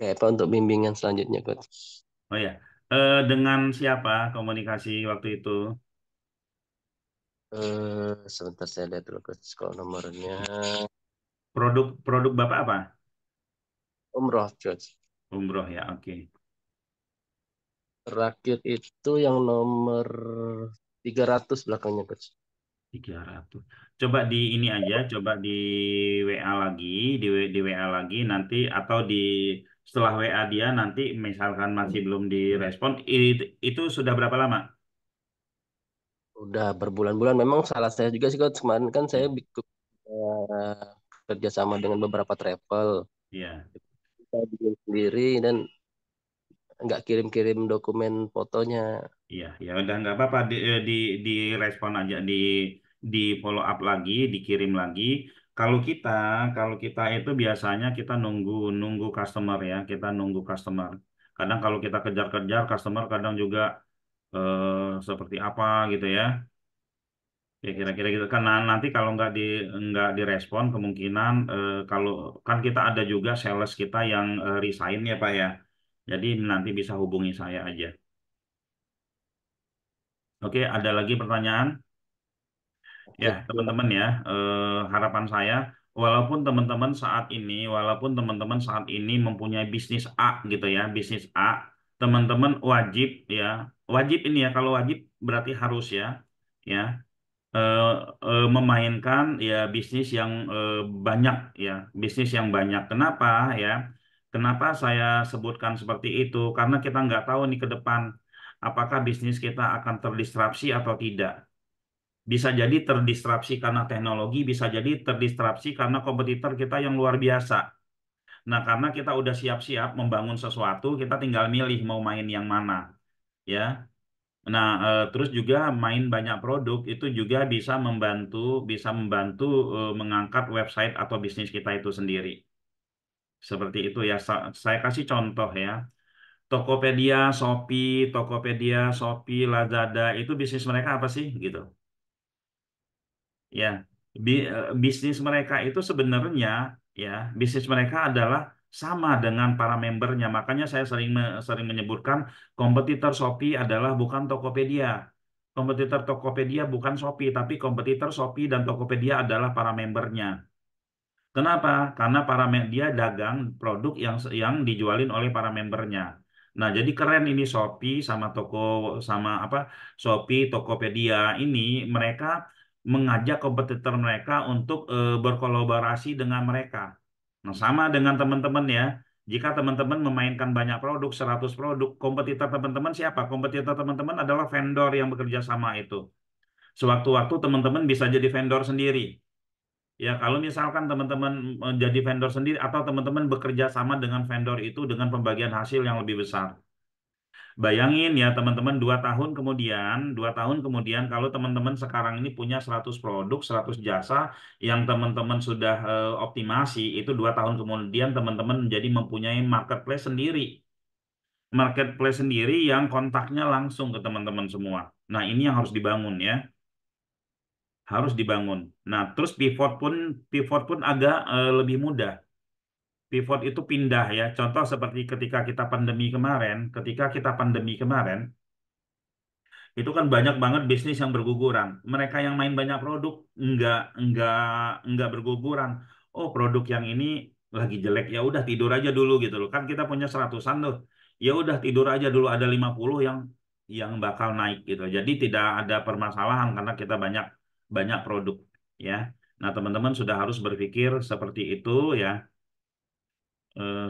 kayak apa untuk bimbingan selanjutnya, Coach? Oh ya. Dengan siapa komunikasi waktu itu? Sebentar saya lihat dulu, Coach, kalau nomornya. Produk produk Bapak apa? Umroh, Coach. Umroh ya, oke. Terakhir itu yang nomor 300 belakangnya, Coach. 300. Coba di ini aja, coba di WA lagi, di WA lagi nanti atau di setelah WA dia nanti misalkan masih belum direspon, itu sudah berapa lama? Udah berbulan-bulan. Memang salah saya juga sih, Coach. Kemarin kan saya Ya, kerjasama dengan beberapa travel. iya, Saya bikin sendiri dan nggak kirim-kirim dokumen fotonya. iya, ya udah nggak apa-apa di respon aja, di follow up lagi, dikirim lagi. Kalau kita kalau kita itu biasanya kita nunggu nunggu customer ya, kita nunggu customer. Kadang kalau kita kejar-kejar customer kadang juga seperti apa gitu ya. Ya kira-kira gitu kan. Nah, nanti kalau nggak direspon kemungkinan kalau kan kita ada juga sales kita yang resign ya Pak ya. Jadi nanti bisa hubungi saya aja. Oke, ada lagi pertanyaan? Ya, Oke. teman-teman ya, harapan saya, walaupun teman-teman saat ini mempunyai bisnis A gitu ya, bisnis A, teman-teman wajib ya, wajib ini ya, kalau wajib berarti harus ya, ya, eh, memainkan ya bisnis yang banyak ya, bisnis yang banyak. Kenapa ya? Kenapa saya sebutkan seperti itu? Karena kita nggak tahu nih ke depan apakah bisnis kita akan terdistrapsi atau tidak. Bisa jadi terdistrapsi karena teknologi, bisa jadi terdistrapsi karena kompetitor kita yang luar biasa. Nah, karena kita udah siap-siap membangun sesuatu, kita tinggal milih mau main yang mana, ya. Nah, terus juga main banyak produk itu juga bisa membantu mengangkat website atau bisnis kita itu sendiri. Seperti itu ya. Saya kasih contoh ya. Tokopedia, Shopee, Lazada itu bisnis mereka apa sih gitu? Ya, bisnis mereka itu sebenarnya ya, bisnis mereka adalah sama dengan para membernya. Makanya saya sering menyebutkan kompetitor Shopee adalah bukan Tokopedia. Kompetitor Tokopedia bukan Shopee, tapi kompetitor Shopee dan Tokopedia adalah para membernya. Kenapa? Karena dia dagang produk yang dijualin oleh para membernya. Nah, jadi keren ini Shopee sama apa Shopee, Tokopedia ini mereka mengajak kompetitor mereka untuk berkolaborasi dengan mereka. Nah, sama dengan teman-teman ya. Jika teman-teman memainkan banyak produk, 100 produk, kompetitor teman-teman siapa? Kompetitor teman-teman adalah vendor yang bekerja sama itu. Sewaktu-waktu teman-teman bisa jadi vendor sendiri. Ya, kalau misalkan teman-teman menjadi vendor sendiri atau teman-teman bekerja sama dengan vendor itu dengan pembagian hasil yang lebih besar. Bayangin ya teman-teman 2 tahun kemudian kalau teman-teman sekarang ini punya 100 produk, 100 jasa yang teman-teman sudah optimasi, itu 2 tahun kemudian teman-teman menjadi mempunyai marketplace sendiri. Marketplace sendiri yang kontaknya langsung ke teman-teman semua. Nah, ini yang harus dibangun ya. Harus dibangun. Nah, terus pivot pun agak lebih mudah. Pivot itu pindah ya. Contoh seperti ketika kita pandemi kemarin, itu kan banyak banget bisnis yang berguguran. Mereka yang main banyak produk nggak nggak berguguran. Oh, produk yang ini lagi jelek ya udah tidur aja dulu gitu loh. Kan kita punya seratusan tuh. Ya udah tidur aja dulu ada 50 yang yang bakal naik gitu. Jadi tidak ada permasalahan karena kita banyak banyak produk ya. Nah, teman-teman sudah harus berpikir seperti itu ya,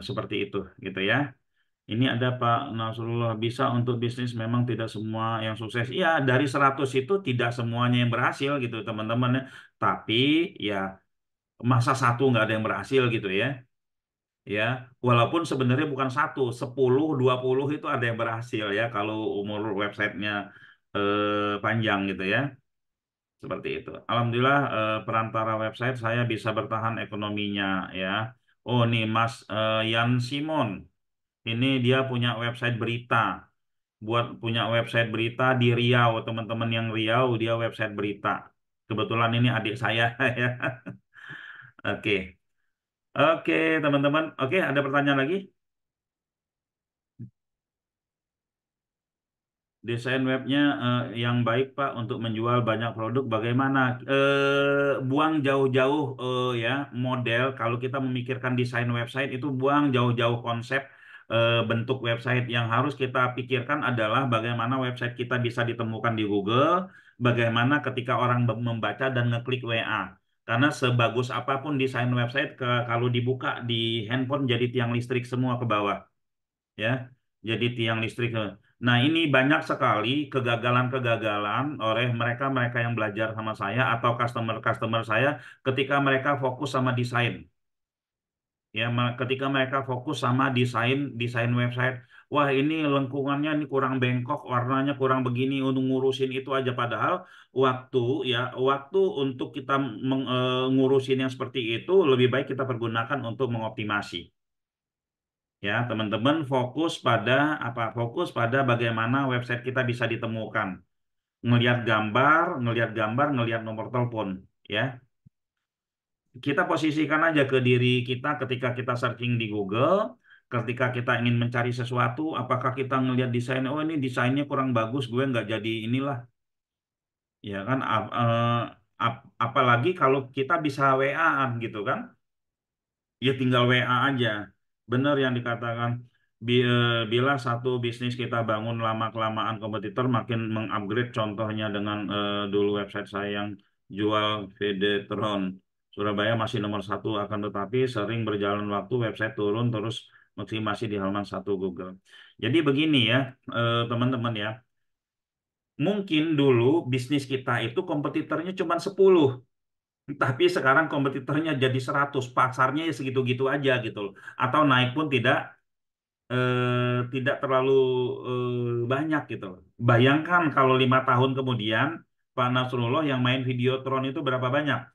seperti itu gitu ya. Ini ada Pak Nasrullah, bisa untuk bisnis memang tidak semua yang sukses. Iya, dari 100 itu tidak semuanya yang berhasil gitu teman-teman ya. Tapi ya masa satu nggak ada yang berhasil gitu ya. Ya, walaupun sebenarnya bukan satu, 10, 20 itu ada yang berhasil ya kalau umur websitenya panjang gitu ya. Seperti itu. Alhamdulillah perantara website saya bisa bertahan ekonominya ya. Oh nih Mas Yan Simon, ini dia punya website berita. Punya website berita di Riau, teman-teman yang Riau dia website berita. Kebetulan ini adik saya ya. Oke. Oke, teman-teman. Oke, ada pertanyaan lagi? Desain webnya yang baik Pak untuk menjual banyak produk bagaimana? Buang jauh-jauh ya model. Kalau kita memikirkan desain website itu buang jauh-jauh konsep bentuk website. Yang harus kita pikirkan adalah bagaimana website kita bisa ditemukan di Google, bagaimana ketika orang membaca dan ngeklik WA. Karena sebagus apapun desain website, kalau dibuka di handphone jadi tiang listrik semua ke bawah ya, jadi tiang listrik. Nah, ini banyak sekali kegagalan-kegagalan oleh mereka-mereka yang belajar sama saya atau customer-customer saya ketika mereka fokus sama desain. Ya, ketika mereka fokus sama desain desain website, wah ini lengkungannya ini kurang bengkok, warnanya kurang begini untuk ngurusin itu aja padahal waktu ya waktu untuk kita ngurusin yang seperti itu lebih baik kita pergunakan untuk mengoptimasi. Ya, teman-teman fokus pada apa? Fokus pada bagaimana website kita bisa ditemukan. Ngelihat gambar, ngelihat nomor telepon, ya. Kita posisikan aja ke diri kita ketika kita searching di Google, ketika kita ingin mencari sesuatu, apakah kita ngelihat desain, oh ini desainnya kurang bagus, gue nggak jadi inilah, ya kan? Apalagi kalau kita bisa WA-an gitu kan? Ya tinggal WA aja. Benar yang dikatakan bila satu bisnis kita bangun lama-kelamaan kompetitor makin mengupgrade contohnya dengan dulu website saya yang jual Vedetron. Surabaya masih nomor satu akan tetapi sering berjalan waktu website turun terus masih di halaman satu Google. Jadi begini ya teman-teman ya. Mungkin dulu bisnis kita itu kompetitornya cuma 10. Tapi sekarang kompetitornya jadi 100, pasarnya ya segitu-gitu aja gitu loh. Atau naik pun tidak terlalu banyak gitu loh. Bayangkan kalau 5 tahun kemudian Pak Nasrullah yang main Videotron itu berapa banyak?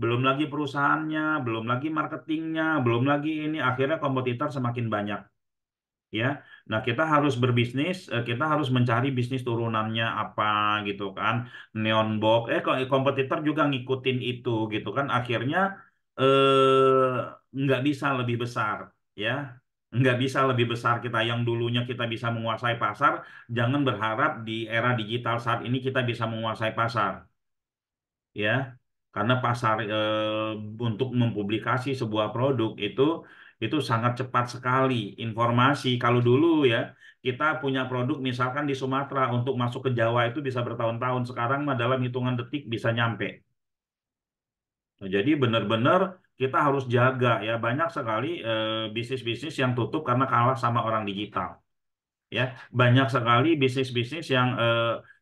Belum lagi perusahaannya, belum lagi marketingnya, belum lagi ini akhirnya kompetitor semakin banyak ya. Nah, kita harus berbisnis, kita harus mencari bisnis turunannya apa gitu kan. Neonbox, kok kompetitor juga ngikutin itu gitu kan. Akhirnya nggak bisa lebih besar ya. Nggak bisa lebih besar kita yang dulunya kita bisa menguasai pasar, jangan berharap di era digital saat ini kita bisa menguasai pasar ya, karena pasar untuk mempublikasi sebuah produk itu sangat cepat sekali informasi. Kalau dulu ya kita punya produk misalkan di Sumatera untuk masuk ke Jawa itu bisa bertahun-tahun, sekarang mah dalam hitungan detik bisa nyampe. Nah, jadi benar-benar kita harus jaga ya, banyak sekali bisnis-bisnis yang tutup karena kalah sama orang digital ya, banyak sekali bisnis-bisnis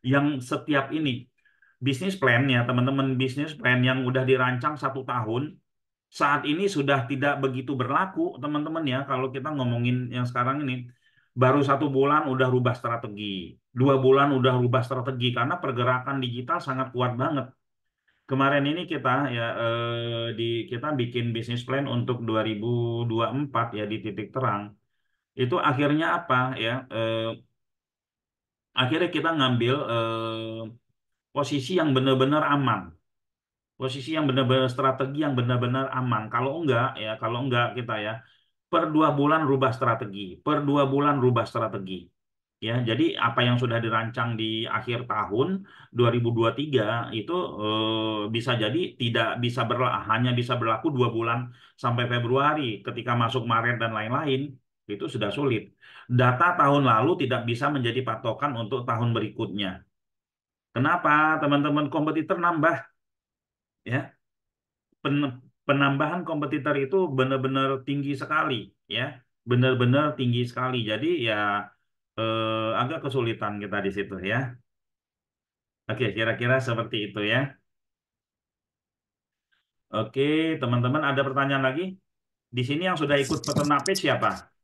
yang setiap ini bisnis plan ya teman-teman, bisnis plan yang udah dirancang 1 tahun saat ini sudah tidak begitu berlaku teman-teman ya. Kalau kita ngomongin yang sekarang ini baru 1 bulan udah rubah strategi, 2 bulan udah rubah strategi karena pergerakan digital sangat kuat banget. Kemarin ini kita ya kita bikin bisnis plan untuk 2024 ya di titik terang. Itu akhirnya apa ya? Akhirnya kita ngambil posisi yang benar-benar aman, posisi yang benar-benar strategi yang benar-benar aman. Kalau enggak kita ya per 2 bulan rubah strategi, per 2 bulan rubah strategi. Ya, jadi apa yang sudah dirancang di akhir tahun 2023 itu bisa jadi tidak bisa hanya bisa berlaku 2 bulan sampai Februari ketika masuk Maret dan lain-lain. Itu sudah sulit. Data tahun lalu tidak bisa menjadi patokan untuk tahun berikutnya. Kenapa? Teman-teman kompetitor nambah, ya. Penambahan kompetitor itu benar-benar tinggi sekali, ya. Benar-benar tinggi sekali. Jadi ya agak kesulitan kita di situ, ya. Oke, kira-kira seperti itu ya. Oke, teman-teman ada pertanyaan lagi? Di sini yang sudah ikut peternak page siapa?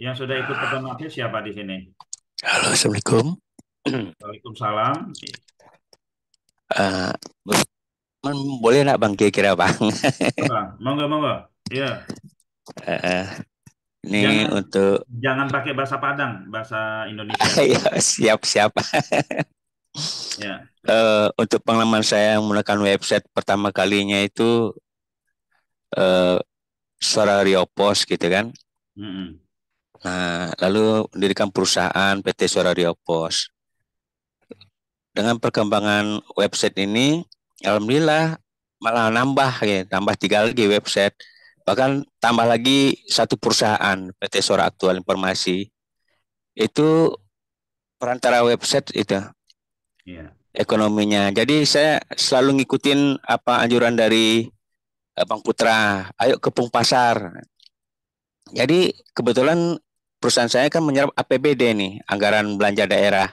Yang sudah ikut peternak page siapa di sini? Halo, Assalamualaikum. Waalaikumsalam. Eh, boleh nak Bang kira-kira Bang? Apa? Monggo, monggo. Iya, Eh, ini jangan untuk jangan pakai bahasa Padang, bahasa Indonesia. ya, siap-siap. Ya. Untuk pengalaman saya menggunakan website pertama kalinya itu eh, Suara Rio Pos gitu kan. Mm-mm. Nah, lalu mendirikan perusahaan PT Suara Rio Pos. Dengan perkembangan website ini, alhamdulillah malah nambah ya, tambah 3 lagi website. Bahkan tambah lagi satu perusahaan PT Suara Aktual Informasi. Itu perantara website itu Iya. ekonominya. Jadi saya selalu ngikutin apa anjuran dari Bang Putra, ayo kepung pasar. Jadi kebetulan perusahaan saya kan menyerap APBD nih, anggaran belanja daerah.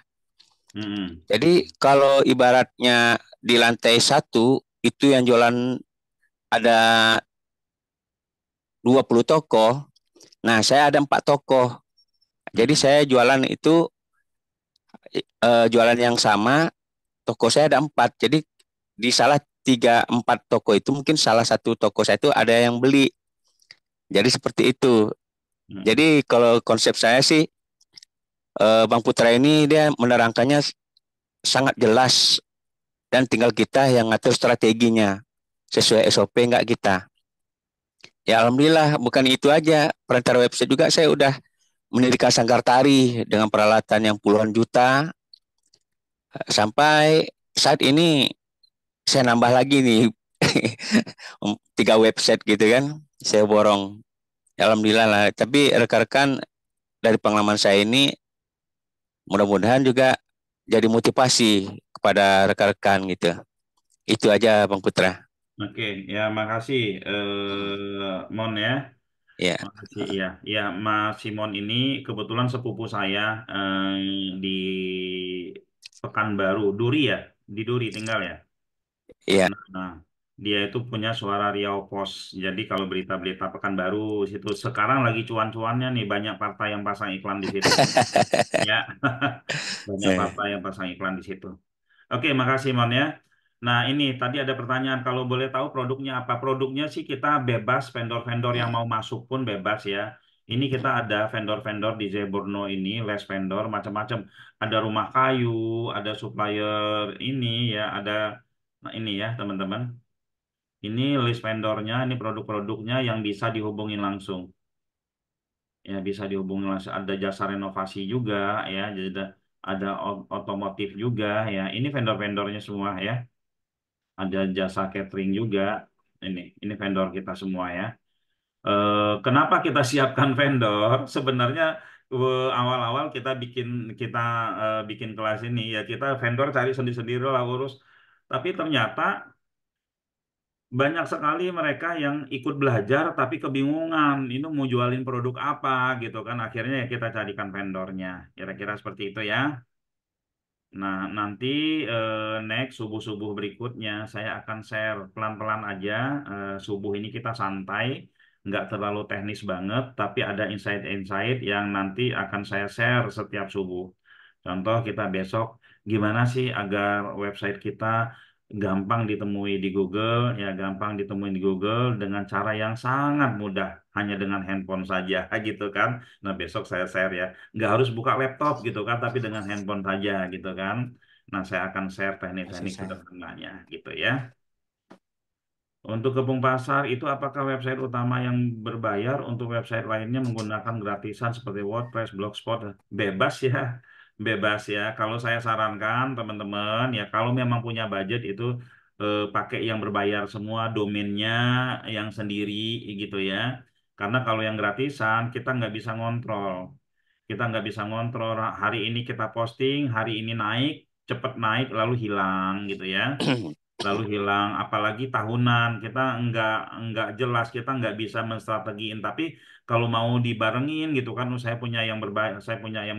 Mm-mm. Jadi kalau ibaratnya di lantai 1 itu yang jualan ada 20 toko, nah saya ada 4 toko. Jadi Mm-mm. saya jualan itu jualan yang sama, toko saya ada 4. Jadi di salah 3, 4 toko itu mungkin salah satu toko saya itu ada yang beli. Jadi seperti itu. Mm-mm. Jadi kalau konsep saya sih Bang Putra ini dia menerangkannya sangat jelas dan tinggal kita yang ngatur strateginya sesuai SOP nggak kita. Ya alhamdulillah bukan itu aja. Perantara website juga saya udah mendirikan sanggar tari dengan peralatan yang puluhan juta sampai saat ini saya nambah lagi nih 3 website gitu kan. Saya borong. Ya, alhamdulillah lah. Tapi rekan-rekan dari pengalaman saya ini mudah-mudahan juga jadi motivasi kepada rekan-rekan gitu. Itu aja Bang Putra. Oke, ya makasih Mon ya. Ya, Makasih ya. Ya, Mas Simon ini kebetulan sepupu saya di Pekanbaru, Duri ya, di Duri tinggal ya. ya. Nah, dia itu punya suara Riau Pos. Jadi kalau berita-berita Pekanbaru situ sekarang lagi cuan-cuannya nih banyak partai yang pasang iklan di situ. Ya, banyak partai yang pasang iklan di situ. Oke, makasih Mon ya. Nah, ini tadi ada pertanyaan kalau boleh tahu produknya apa? Produknya sih kita bebas, vendor-vendor yang mau masuk pun bebas ya. Ini kita ada vendor-vendor di Zeborno ini, les vendor macam-macam. Ada rumah kayu, ada supplier ini ya, ada nah ini ya teman-teman. Ini list vendornya, ini produk-produknya yang bisa dihubungin langsung. Ya bisa dihubungin langsung. Ada jasa renovasi juga ya, jadi ada otomotif juga ya. Ini vendor-vendornya semua ya. Ada jasa catering juga. Ini vendor kita semua ya. Kenapa kita siapkan vendor? Sebenarnya awal-awal kita bikin kelas ini ya kita vendor cari sendiri-sendiri lah urus. Tapi ternyata banyak sekali mereka yang ikut belajar tapi kebingungan. Ini mau jualin produk apa gitu kan. Akhirnya ya kita carikan vendornya. Kira-kira seperti itu ya. Nah, nanti next subuh-subuh berikutnya saya akan share pelan-pelan aja. Subuh ini kita santai, nggak terlalu teknis banget, tapi ada insight-insight yang nanti akan saya share setiap subuh. Contoh kita besok gimana sih agar website kita gampang ditemui di Google, ya gampang ditemui di Google dengan cara yang sangat mudah, hanya dengan handphone saja, gitu kan. Nah, besok saya share ya nggak harus buka laptop gitu kan, tapi dengan handphone saja gitu kan. Nah, saya akan share teknik-teknik sederhananya gitu ya. Untuk Kepung Pasar itu apakah website utama yang berbayar untuk website lainnya menggunakan gratisan seperti WordPress, Blogspot? Bebas ya, bebas ya. Kalau saya sarankan teman-teman ya kalau memang punya budget itu pakai yang berbayar semua domainnya yang sendiri gitu ya. Karena kalau yang gratisan kita nggak bisa ngontrol. Kita nggak bisa ngontrol hari ini kita posting, hari ini naik, cepet naik lalu hilang gitu ya. Lalu hilang, apalagi tahunan kita nggak jelas, kita nggak bisa menstrategiin. Tapi kalau mau dibarengin gitu kan, saya punya yang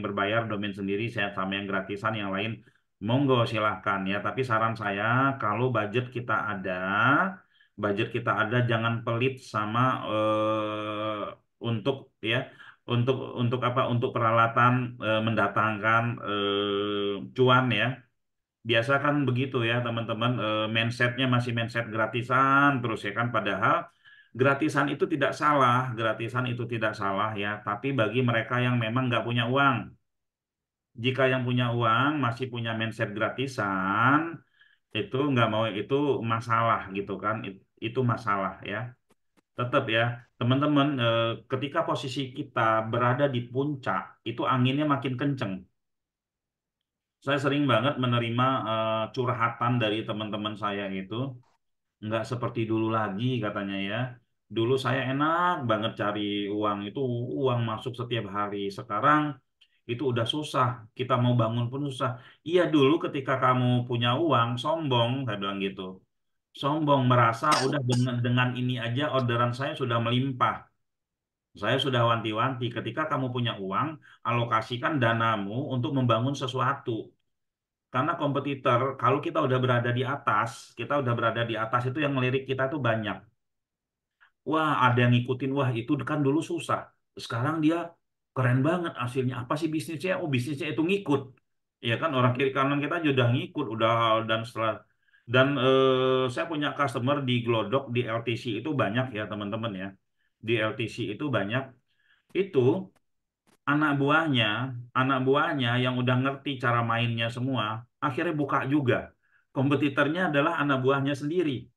berbayar domain sendiri, saya sama yang gratisan yang lain, monggo silahkan ya. Tapi saran saya kalau budget kita ada jangan pelit sama untuk ya untuk apa untuk peralatan mendatangkan cuan ya. Biasa kan begitu ya teman-teman, mindsetnya masih mindset gratisan terus ya kan, padahal gratisan itu tidak salah ya, tapi bagi mereka yang memang nggak punya uang. Jika yang punya uang masih punya mindset gratisan, itu nggak mau, itu masalah gitu kan. Itu masalah ya. Tetap ya teman-teman, ketika posisi kita berada di puncak itu anginnya makin kenceng. Saya sering banget menerima curhatan dari teman-teman saya itu, nggak seperti dulu lagi katanya ya. Dulu saya enak banget cari uang itu, uang masuk setiap hari. Sekarang itu udah susah, kita mau bangun pun susah. Iya dulu ketika kamu punya uang, sombong, saya bilang gitu. Sombong, merasa udah dengan ini aja orderan saya sudah melimpah. Saya sudah wanti-wanti, ketika kamu punya uang, alokasikan danamu untuk membangun sesuatu. Karena kompetitor, kalau kita udah berada di atas itu yang melirik kita tuh banyak. Wah, ada yang ngikutin, wah itu kan dulu susah. Sekarang dia keren banget hasilnya. Apa sih bisnisnya? Oh, bisnisnya itu ngikut. Ya kan orang kiri kanan kita juga udah ngikut, udah dan saya punya customer di Glodok, di LTC itu banyak ya teman-teman ya. Di LTC itu banyak itu anak buahnya, anak buahnya yang udah ngerti cara mainnya semua, akhirnya buka juga. Kompetitornya adalah anak buahnya sendiri.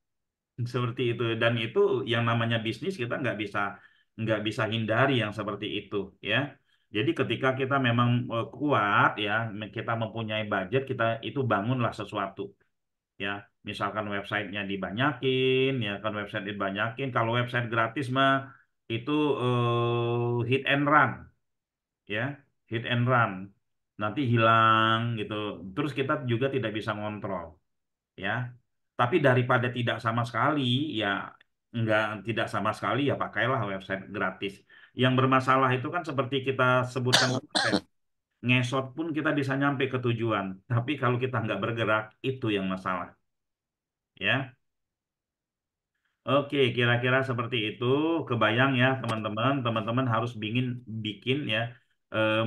Seperti itu. Dan itu yang namanya bisnis kita nggak bisa hindari yang seperti itu ya. Jadi ketika kita memang kuat ya, kita mempunyai budget, kita itu bangunlah sesuatu ya. Misalkan websitenya dibanyakin, ya kan website dibanyakin. Kalau website gratis mah itu hit and run ya, hit and run, nanti hilang gitu, terus kita juga tidak bisa ngontrol ya. Tapi daripada tidak sama sekali ya, enggak, tidak sama sekali ya pakailah website gratis. Yang bermasalah itu kan seperti kita sebutkan kemarin, ngesot pun kita bisa nyampe ke tujuan, tapi kalau kita nggak bergerak itu yang masalah ya. Oke, kira-kira seperti itu. Kebayang ya, teman-teman. Teman-teman harus bikin ya,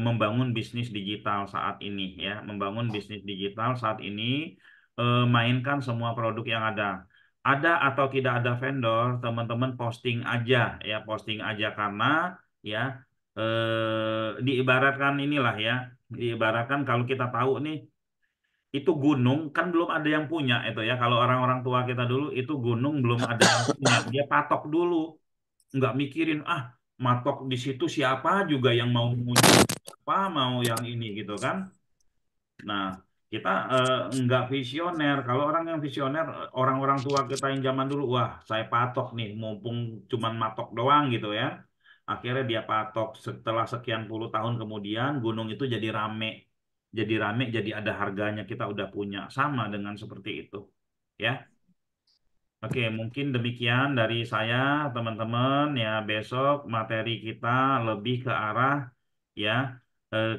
membangun bisnis digital saat ini ya, membangun bisnis digital saat ini. Mainkan semua produk yang ada. Ada atau tidak ada vendor, teman-teman posting aja ya, posting aja karena ya, diibaratkan inilah ya, diibaratkan kalau kita tahu nih itu gunung kan belum ada yang punya itu ya. Kalau orang-orang tua kita dulu itu gunung belum ada yang punya, dia patok dulu, nggak mikirin matok di situ siapa juga yang mau mengunjungi, apa mau yang ini gitu kan. Nah, kita nggak visioner. Kalau orang yang visioner, orang-orang tua kita yang zaman dulu, wah saya patok nih mumpung cuman matok doang gitu ya. Akhirnya dia patok, setelah sekian puluh tahun kemudian gunung itu jadi rame. Jadi rame, jadi ada harganya, kita udah punya. Sama dengan seperti itu. Ya. Oke, mungkin demikian dari saya, teman-teman. Ya, besok materi kita lebih ke arah ya,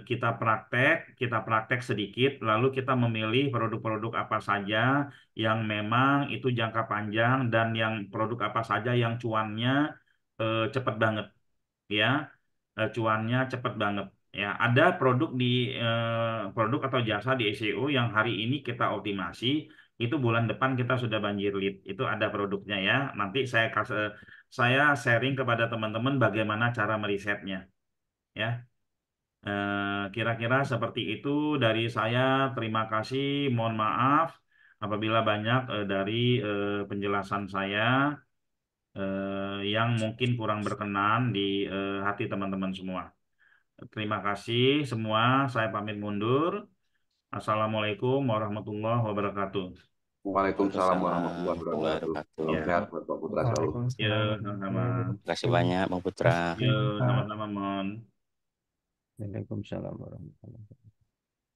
kita praktek sedikit, lalu kita memilih produk-produk apa saja yang memang itu jangka panjang dan yang produk apa saja yang cuannya cepat banget ya. Cuannya cepat banget ya. Ada produk atau jasa di SEO yang hari ini kita optimasi, itu bulan depan kita sudah banjir lead. Itu ada produknya ya. Nanti saya sharing kepada teman-teman bagaimana cara merisetnya ya. Kira-kira seperti itu dari saya. Terima kasih. Mohon maaf apabila banyak dari penjelasan saya yang mungkin kurang berkenan di hati teman-teman semua. Terima kasih semua. Saya pamit mundur. Assalamualaikum warahmatullahi wabarakatuh. Waalaikumsalam warahmatullahi Waalaikumsalam warahmatullahi wabarakatuh. Salam Ya, sehat buat Pak Putra selalu. ya, Waalaikumsalam sama-sama. Terima kasih banyak Bang Putra. Ya, sama-sama, Mon. Waalaikumsalam warahmatullahi wabarakatuh.